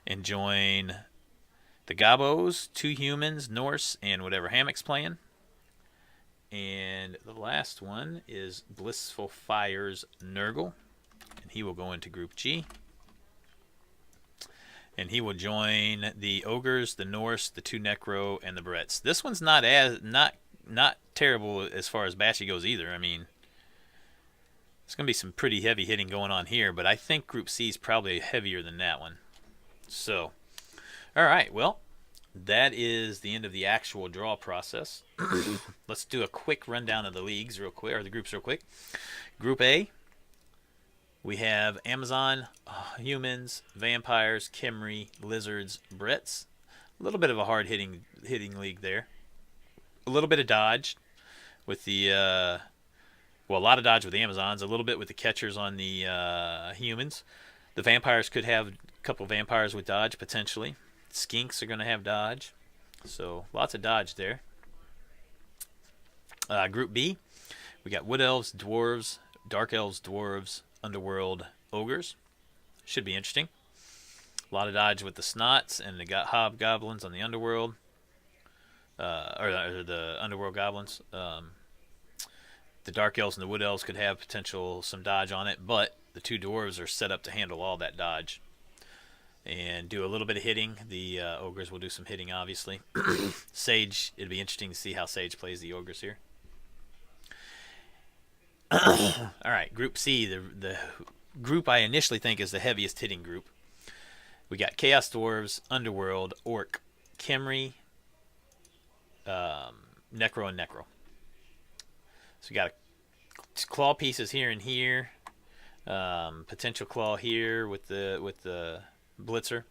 and join the Gobos, 2 humans, Norse, and whatever Hammock's playing. And the last one is Blissful Fire's Nurgle, and he will go into Group G. And he will join the Ogres, the Norse, the 2 Necro, and the Bretts. This one's not terrible as far as Bashy goes either. I mean, it's going to be some pretty heavy hitting going on here, but I think Group C is probably heavier than that one. So, all right, well, that is the end of the actual draw process. Let's do a quick rundown of the leagues real quick, or the groups real quick. Group A, We have Amazon, humans, vampires, Khemri, lizards, Brits. A little bit of a hard hitting league there. A little bit of dodge with the well, a lot of dodge with the Amazons. A little bit with the catchers on the humans. The vampires could have a couple vampires with dodge potentially. Skinks are going to have dodge, so lots of dodge there. Group B, we got wood elves, dwarves, dark elves, dwarves, underworld, ogres. Should be interesting. A lot of dodge with the snots, and they got hobgoblins on the underworld, or the underworld goblins. The dark elves and the wood elves could have potential some dodge on it, but the two dwarves are set up to handle all that dodge and do a little bit of hitting. The ogres will do some hitting, obviously. Sage, it'd be interesting to see how Sage plays the ogres here. All right, Group C, the group I initially think is the heaviest hitting group. We got Chaos Dwarves, Underworld, Orc, Khemri, Necro, and Necro. So we got claw pieces here and here. Potential claw here with the blitzer.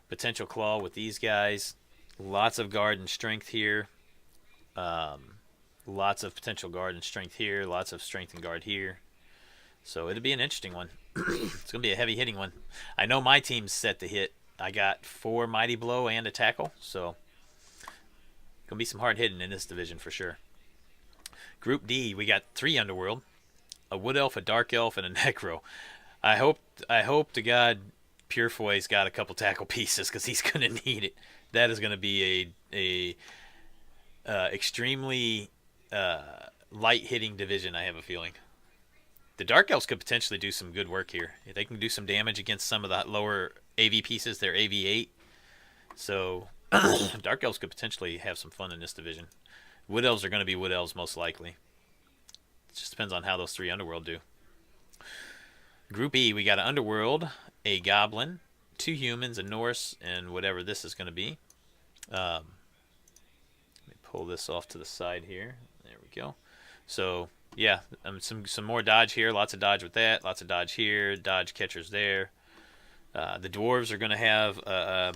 Potential claw with these guys. Lots of guard and strength here. Lots of potential guard and strength here. Lots of strength and guard here. So it'll be an interesting one. It's going to be a heavy hitting one. I know my team's set to hit. I got 4 Mighty Blow and a Tackle. So going to be some hard hitting in this division for sure. Group D, we got 3 Underworld. A Wood Elf, a Dark Elf, and a Necro. I hope to God Purefoy's got a couple tackle pieces because he's going to need it. That is going to be a extremely light hitting division, I have a feeling. The Dark Elves could potentially do some good work here. They can do some damage against some of the lower AV pieces. They're AV8. So Dark Elves could potentially have some fun in this division. Wood Elves are going to be Wood Elves most likely. It just depends on how those 3 Underworld do. Group E, we got an Underworld, a Goblin, 2 humans, a Norse, and whatever this is going to be. Let me pull this off to the side here. There we go. So, yeah, some more dodge here. Lots of dodge with that. Lots of dodge here. Dodge catchers there. The Dwarves are going to have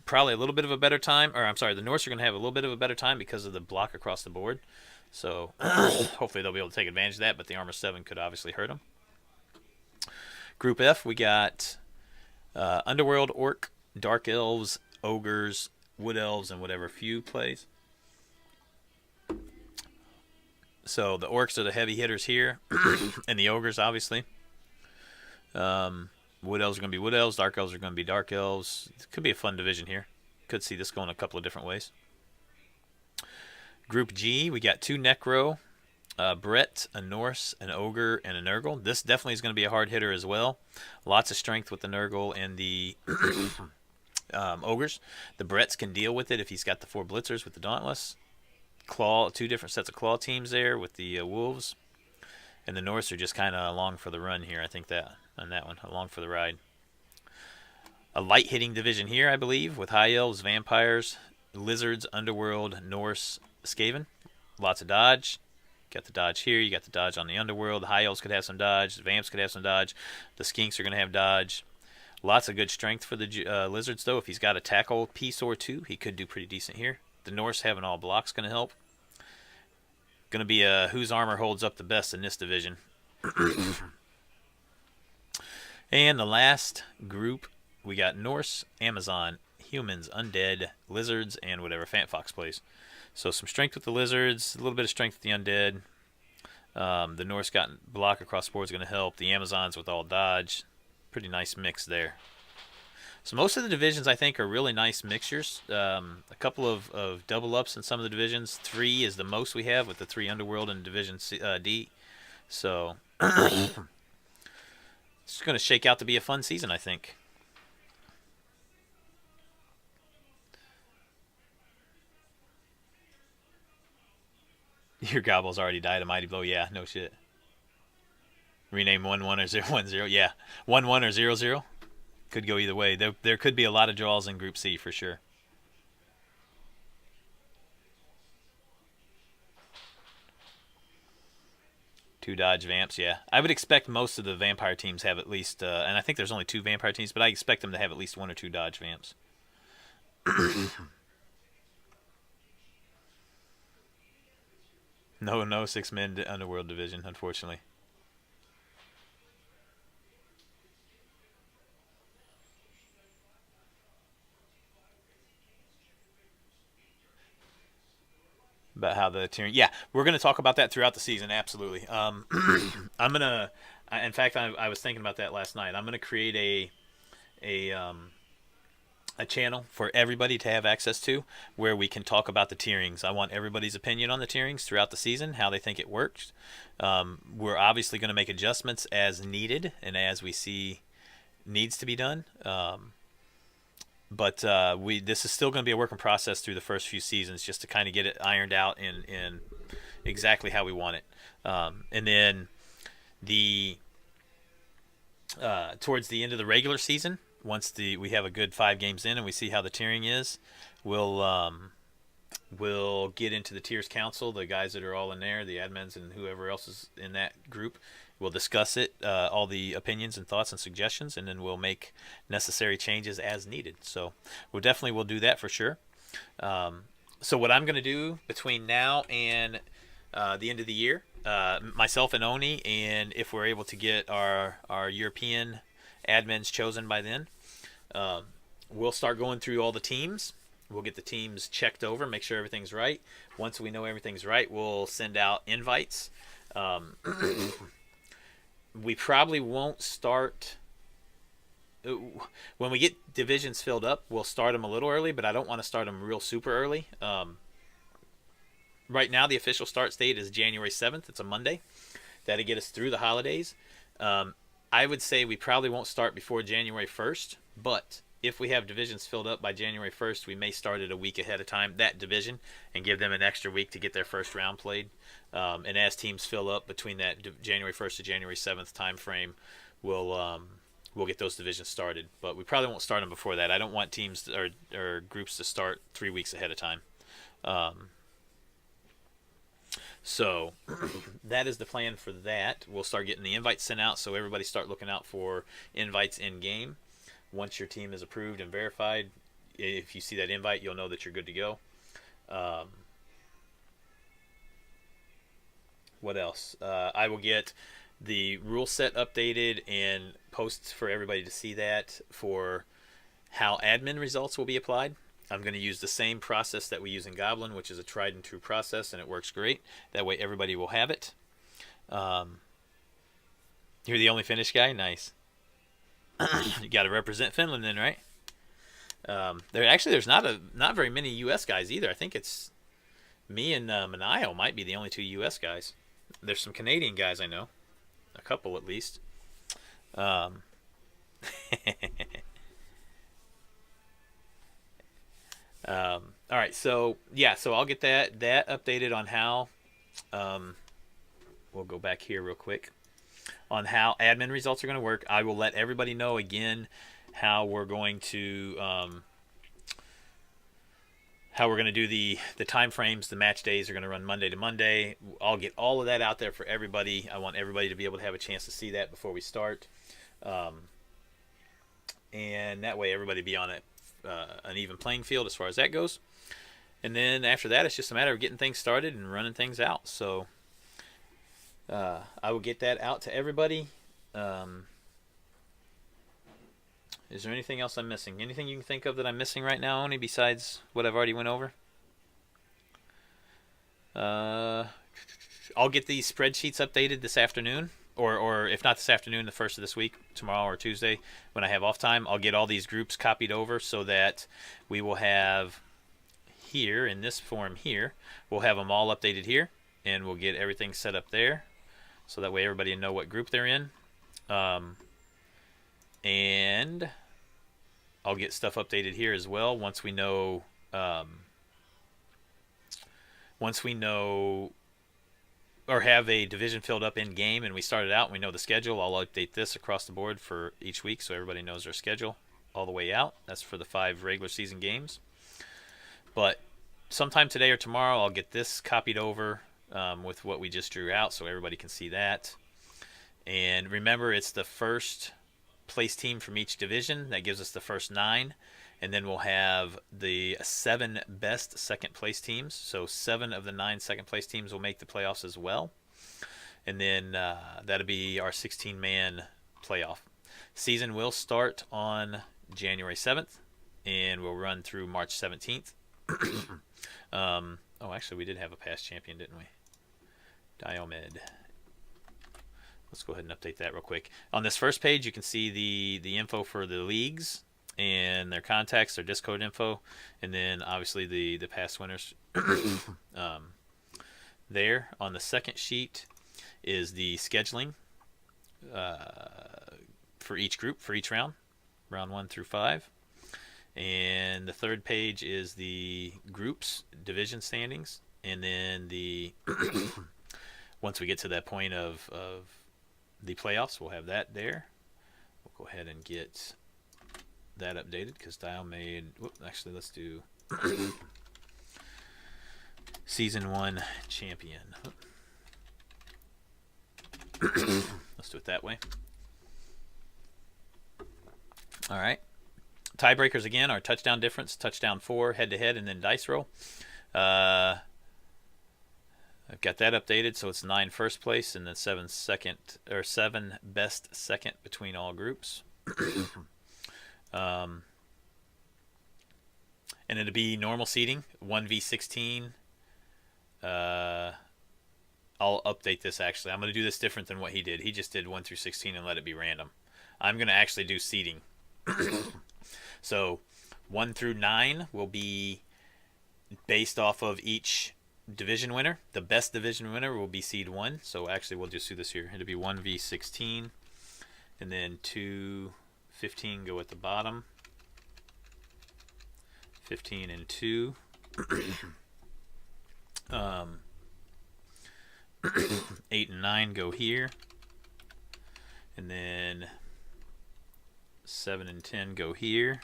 probably a little bit of a better time. Or, I'm sorry, the Norse are going to have a little bit of a better time because of the block across the board. So, hopefully they'll be able to take advantage of that, but the Armor 7 could obviously hurt them. Group F, we got Underworld, Orc, Dark Elves, Ogres, Wood Elves, and whatever few plays. So the Orcs are the heavy hitters here, and the Ogres, obviously. Wood Elves are going to be Wood Elves, Dark Elves are going to be Dark Elves. It could be a fun division here. Could see this going a couple of different ways. Group G, we got 2 Necro, Brett, a Norse, an Ogre, and a Nurgle. This definitely is going to be a hard hitter as well. Lots of strength with the Nurgle and the Ogres. The Bretts can deal with it if he's got the 4 Blitzers with the Dauntless. Claw, 2 different sets of claw teams there with the Wolves. And the Norse are just kind of along for the run here, I think, that on that one, along for the ride. A light hitting division here, I believe, with High Elves, Vampires, Lizards, Underworld, Norse, Skaven. Lots of dodge. Got the dodge here. You got the dodge on the Underworld. The High Elves could have some dodge. The Vamps could have some dodge. The Skinks are going to have dodge. Lots of good strength for the Lizards, though. If he's got a tackle piece or 2, he could do pretty decent here. The Norse having all blocks going to help. Going to be whose armor holds up the best in this division. And the last group, we got Norse, Amazon, humans, undead, lizards, and whatever Fant Fox plays. So some strength with the lizards, a little bit of strength with the undead. The Norse got block across the board is going to help. The Amazons with all dodge. Pretty nice mix there. So most of the divisions, I think, are really nice mixtures. A couple of double ups in some of the divisions. 3 is the most we have with the 3 Underworld in Division D. So it's going to shake out to be a fun season, I think. Your Gobble's already died a Mighty Blow. Yeah, no shit. Rename 1-1 or 0-1-0. Yeah, 1-1 or 0-0. Could go either way. There could be a lot of draws in Group C for sure. 2 Dodge Vamps, yeah. I would expect most of the Vampire teams have at least, and I think there's only 2 Vampire teams, but I expect them to have at least 1 or 2 Dodge Vamps. No 6-man Underworld division, unfortunately. About how the tiering, yeah, we're going to talk about that throughout the season, absolutely. I'm gonna, in fact, I was thinking about that last night. I'm gonna create a channel for everybody to have access to, where we can talk about the tierings. I want everybody's opinion on the tierings throughout the season, how they think it works. We're obviously going to make adjustments as needed and as we see needs to be done. But this is still going to be a work in process through the first few seasons, just to kind of get it ironed out in exactly how we want it. And then towards the end of the regular season, once we have a good 5 games in and we see how the tiering is, we'll get into the tiers council, the guys that are all in there, the admins and whoever else is in that group. We'll discuss it, all the opinions and thoughts and suggestions, and then we'll make necessary changes as needed. So we'll do that for sure. So what I'm going to do between now and the end of the year, myself and Oni, and if we're able to get our European admins chosen by then, we'll start going through all the teams. We'll get the teams checked over, make sure everything's right. Once we know everything's right, we'll send out invites. We probably won't start when we get divisions filled up. We'll start them a little early, but I don't want to start them real super early. Right now, the official start date is January 7th. It's a Monday. That'll get us through the holidays. I would say we probably won't start before January 1st, but if we have divisions filled up by January 1st, we may start it a week ahead of time, that division, and give them an extra week to get their first round played. And as teams fill up between that January 1st to January 7th time frame, we'll get those divisions started. But we probably won't start them before that. I don't want teams or groups to start 3 weeks ahead of time. So that is the plan for that. We'll start getting the invites sent out, so everybody start looking out for invites in game. Once your team is approved and verified, if you see that invite, you'll know that you're good to go. What else? I will get the rule set updated and posts for everybody to see that for how admin results will be applied. I'm going to use the same process that we use in Goblin, which is a tried and true process, and it works great. That way everybody will have it. You're the only Finnish guy? Nice. You got to represent Finland then, right? There's not very many U.S. guys either. I think it's me and Manayo might be the only 2 U.S. guys. There's some Canadian guys I know, a couple at least. All right, so I'll get that updated on how. We'll go back here real quick on how admin results are going to work. I will let everybody know again how we're going to do the time frames. The match days are going to run Monday to Monday. I'll get all of that out there for everybody. I want everybody to be able to have a chance to see that before we start, and that way everybody be on an even playing field as far as that goes. And then after that, it's just a matter of getting things started and running things out. So I will get that out to everybody. Is there anything else I'm missing? Anything you can think of that I'm missing right now, Oni, besides what I've already went over? I'll get these spreadsheets updated this afternoon, or if not this afternoon, the first of this week, tomorrow or Tuesday, when I have off time. I'll get all these groups copied over so that we will have here, in this form here, we'll have them all updated here, and we'll get everything set up there, so that way everybody will know what group they're in. And I'll get stuff updated here as well once we know or have a division filled up in game and we start it out and we know the schedule. I'll update this across the board for each week so everybody knows their schedule all the way out. That's for the 5 regular season games. But sometime today or tomorrow I'll get this copied over with what we just drew out, so everybody can see that. And remember, it's the first place team from each division that gives us the first 9, and then we'll have the 7 best second place teams. So 7 of the 9 second place teams will make the playoffs as well, and then that'll be our 16-man playoff. Season will start on January 7th, and we'll run through March 17th. Oh, actually, we did have a past champion, didn't we? Diomed. Let's go ahead and update that real quick. On this first page, you can see the info for the leagues and their contacts, their Discord info, and then obviously the past winners. There on the second sheet is the scheduling for each group, for each round 1 through 5. And the third page is the groups, division standings, and then the once we get to that point of the playoffs, we'll have that there. We'll go ahead and get that updated because Dial made. Actually, let's do Season 1 champion. Let's do it that way. All right. Tiebreakers again are touchdown difference, touchdown 4, head-to-head, and then dice roll. I've got that updated, so it's 9 first place and then 7 best second between all groups. And it'll be normal seeding, 1v16. I'll update this actually. I'm going to do this different than what he did. He just did 1 through 16 and let it be random. I'm going to actually do seeding. So 1 through 9 will be based off of each division winner. The best division winner will be seed 1. So actually we'll just do this here. It'll be 1v16 and then 2-15 go at the bottom. 15 and 2. 8 and 9 go here. And then 7 and 10 go here.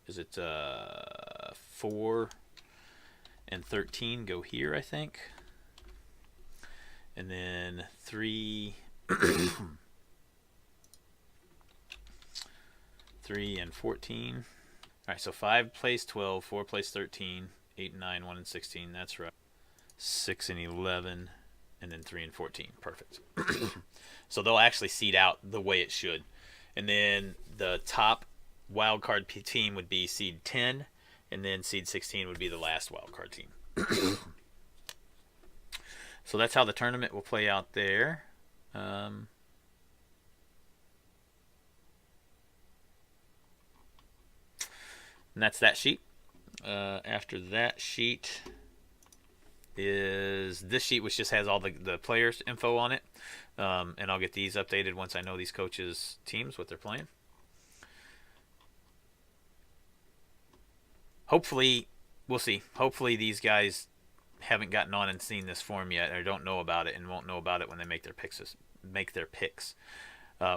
Is it 4 and 13 go here, I think. And then 3 3 and 14. All right, so 5 plays 12, 4 plays 13, 8 and 9, 1 and 16. That's right. 6 and 11, and then 3 and 14. Perfect. So they'll actually seed out the way it should. And then the top wild card team would be seed 10, and then seed 16 would be the last wild card team. So that's how the tournament will play out there. And that's that sheet. After that sheet is this sheet, which just has all the players' info on it. And I'll get these updated once I know these coaches' teams, what they're playing. Hopefully, we'll see. Hopefully these guys haven't gotten on and seen this form yet, or don't know about it and won't know about it when they make their picks.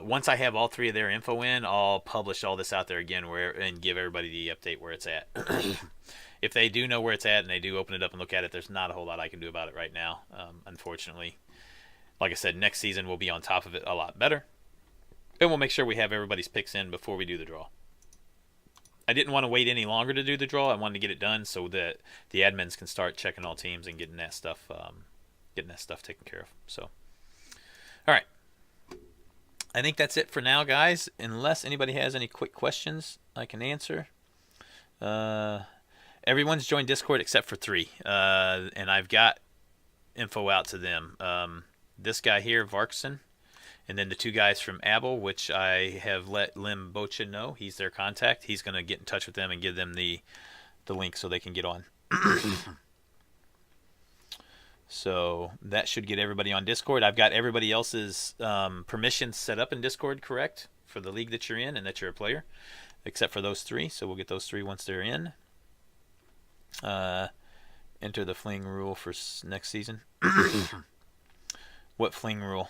Once I have all 3 of their info in, I'll publish all this out there again and give everybody the update where it's at. If they do know where it's at and they do open it up and look at it, there's not a whole lot I can do about it right now, unfortunately. Like I said, next season we'll be on top of it a lot better. And we'll make sure we have everybody's picks in before we do the draw. I didn't want to wait any longer to do the draw. I wanted to get it done so that the admins can start checking all teams and getting that stuff taken care of. So, all right. I think that's it for now, guys. Unless anybody has any quick questions I can answer. Everyone's joined Discord except for 3. And I've got info out to them. This guy here, Varkson, and then the 2 guys from Abel, which I have let Lim Bocha know. He's their contact. He's going to get in touch with them and give them the link so they can get on. So that should get everybody on Discord. I've got everybody else's permissions set up in Discord, correct, for the league that you're in and that you're a player, except for those 3. So we'll get those 3 once they're in. Enter the fling rule for next season. What fling rule?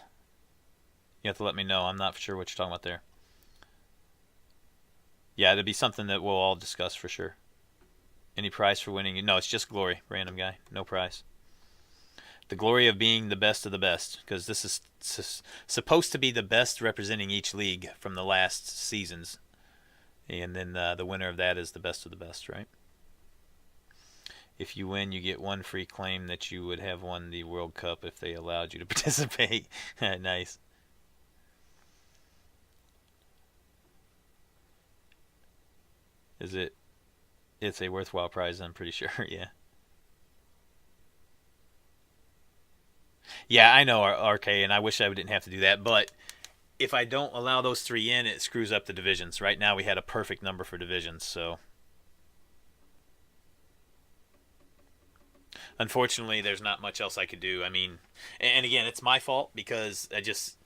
You have to let me know. I'm not sure what you're talking about there. Yeah, it'd be something that we'll all discuss for sure. Any prize for winning? No, it's just glory, random guy. No prize. The glory of being the best of the best, because this is supposed to be the best representing each league from the last seasons. And then the winner of that is the best of the best, right? If you win, you get one free claim that you would have won the World Cup if they allowed you to participate. Nice. Is it? It's a worthwhile prize, I'm pretty sure. Yeah. Yeah, I know, RK, and I wish I didn't have to do that. But if I don't allow those 3 in, it screws up the divisions. Right now, we had a perfect number for divisions, so unfortunately, there's not much else I could do. I mean, and again, it's my fault because I just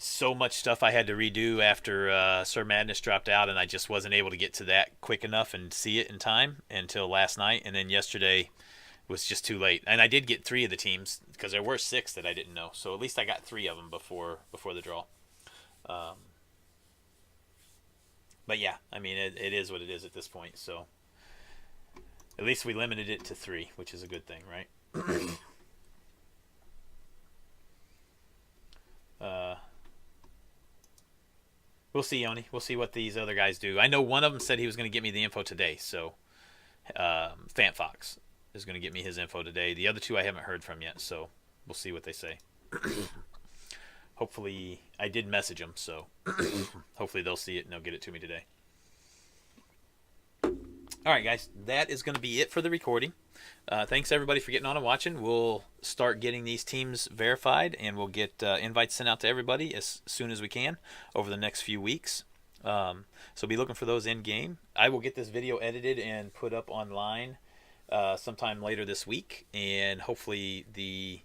so much stuff I had to redo after Sir Madness dropped out, and I just wasn't able to get to that quick enough and see it in time until last night. And then yesterday was just too late. And I did get 3 of the teams because there were 6 that I didn't know. So at least I got 3 of them before the draw. But yeah, I mean, it is what it is at this point. So at least we limited it to 3, which is a good thing, right? We'll see, Yoni. We'll see what these other guys do. I know one of them said he was going to get me the info today. So Fant Fox is going to get me his info today. The other 2 I haven't heard from yet, so we'll see what they say. Hopefully, I did message them, so hopefully they'll see it and they'll get it to me today. All right, guys, that is going to be it for the recording. Thanks, everybody, for getting on and watching. We'll start getting these teams verified, and we'll get invites sent out to everybody as soon as we can over the next few weeks. So be looking for those in-game. I will get this video edited and put up online sometime later this week, and hopefully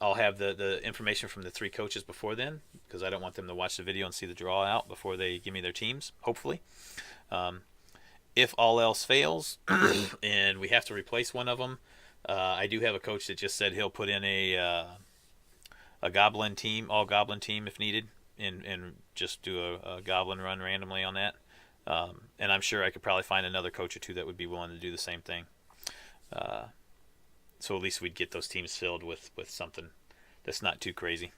I'll have the information from the 3 coaches before then, because I don't want them to watch the video and see the draw out before they give me their teams, hopefully. If all else fails and we have to replace one of them, I do have a coach that just said he'll put in a goblin team, all goblin team if needed, and just do a goblin run randomly on that. And I'm sure I could probably find another coach or 2 that would be willing to do the same thing. So at least we'd get those teams filled with something that's not too crazy.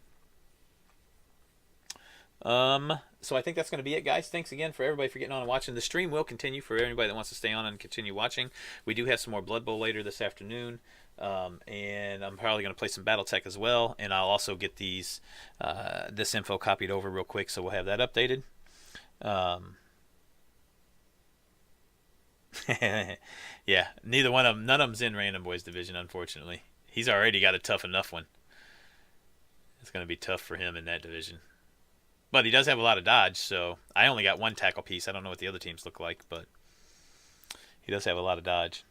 So I think that's going to be it, guys. Thanks again for everybody for getting on and watching. The stream will continue for anybody that wants to stay on and continue watching. We do have some more Blood Bowl later this afternoon, and I'm probably going to play some BattleTech as well, and I'll also get this info copied over real quick, so we'll have that updated. Yeah, none of them's in Random Boys Division, unfortunately. He's already got a tough enough one. It's going to be tough for him in that division. But he does have a lot of dodge, so I only got 1 tackle piece. I don't know what the other teams look like, but he does have a lot of dodge.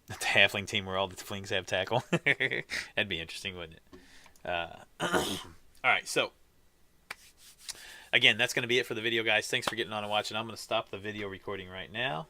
The halfling team where all the flings have tackle. That'd be interesting, wouldn't it? All right, so again, that's going to be it for the video, guys. Thanks for getting on and watching. I'm going to stop the video recording right now.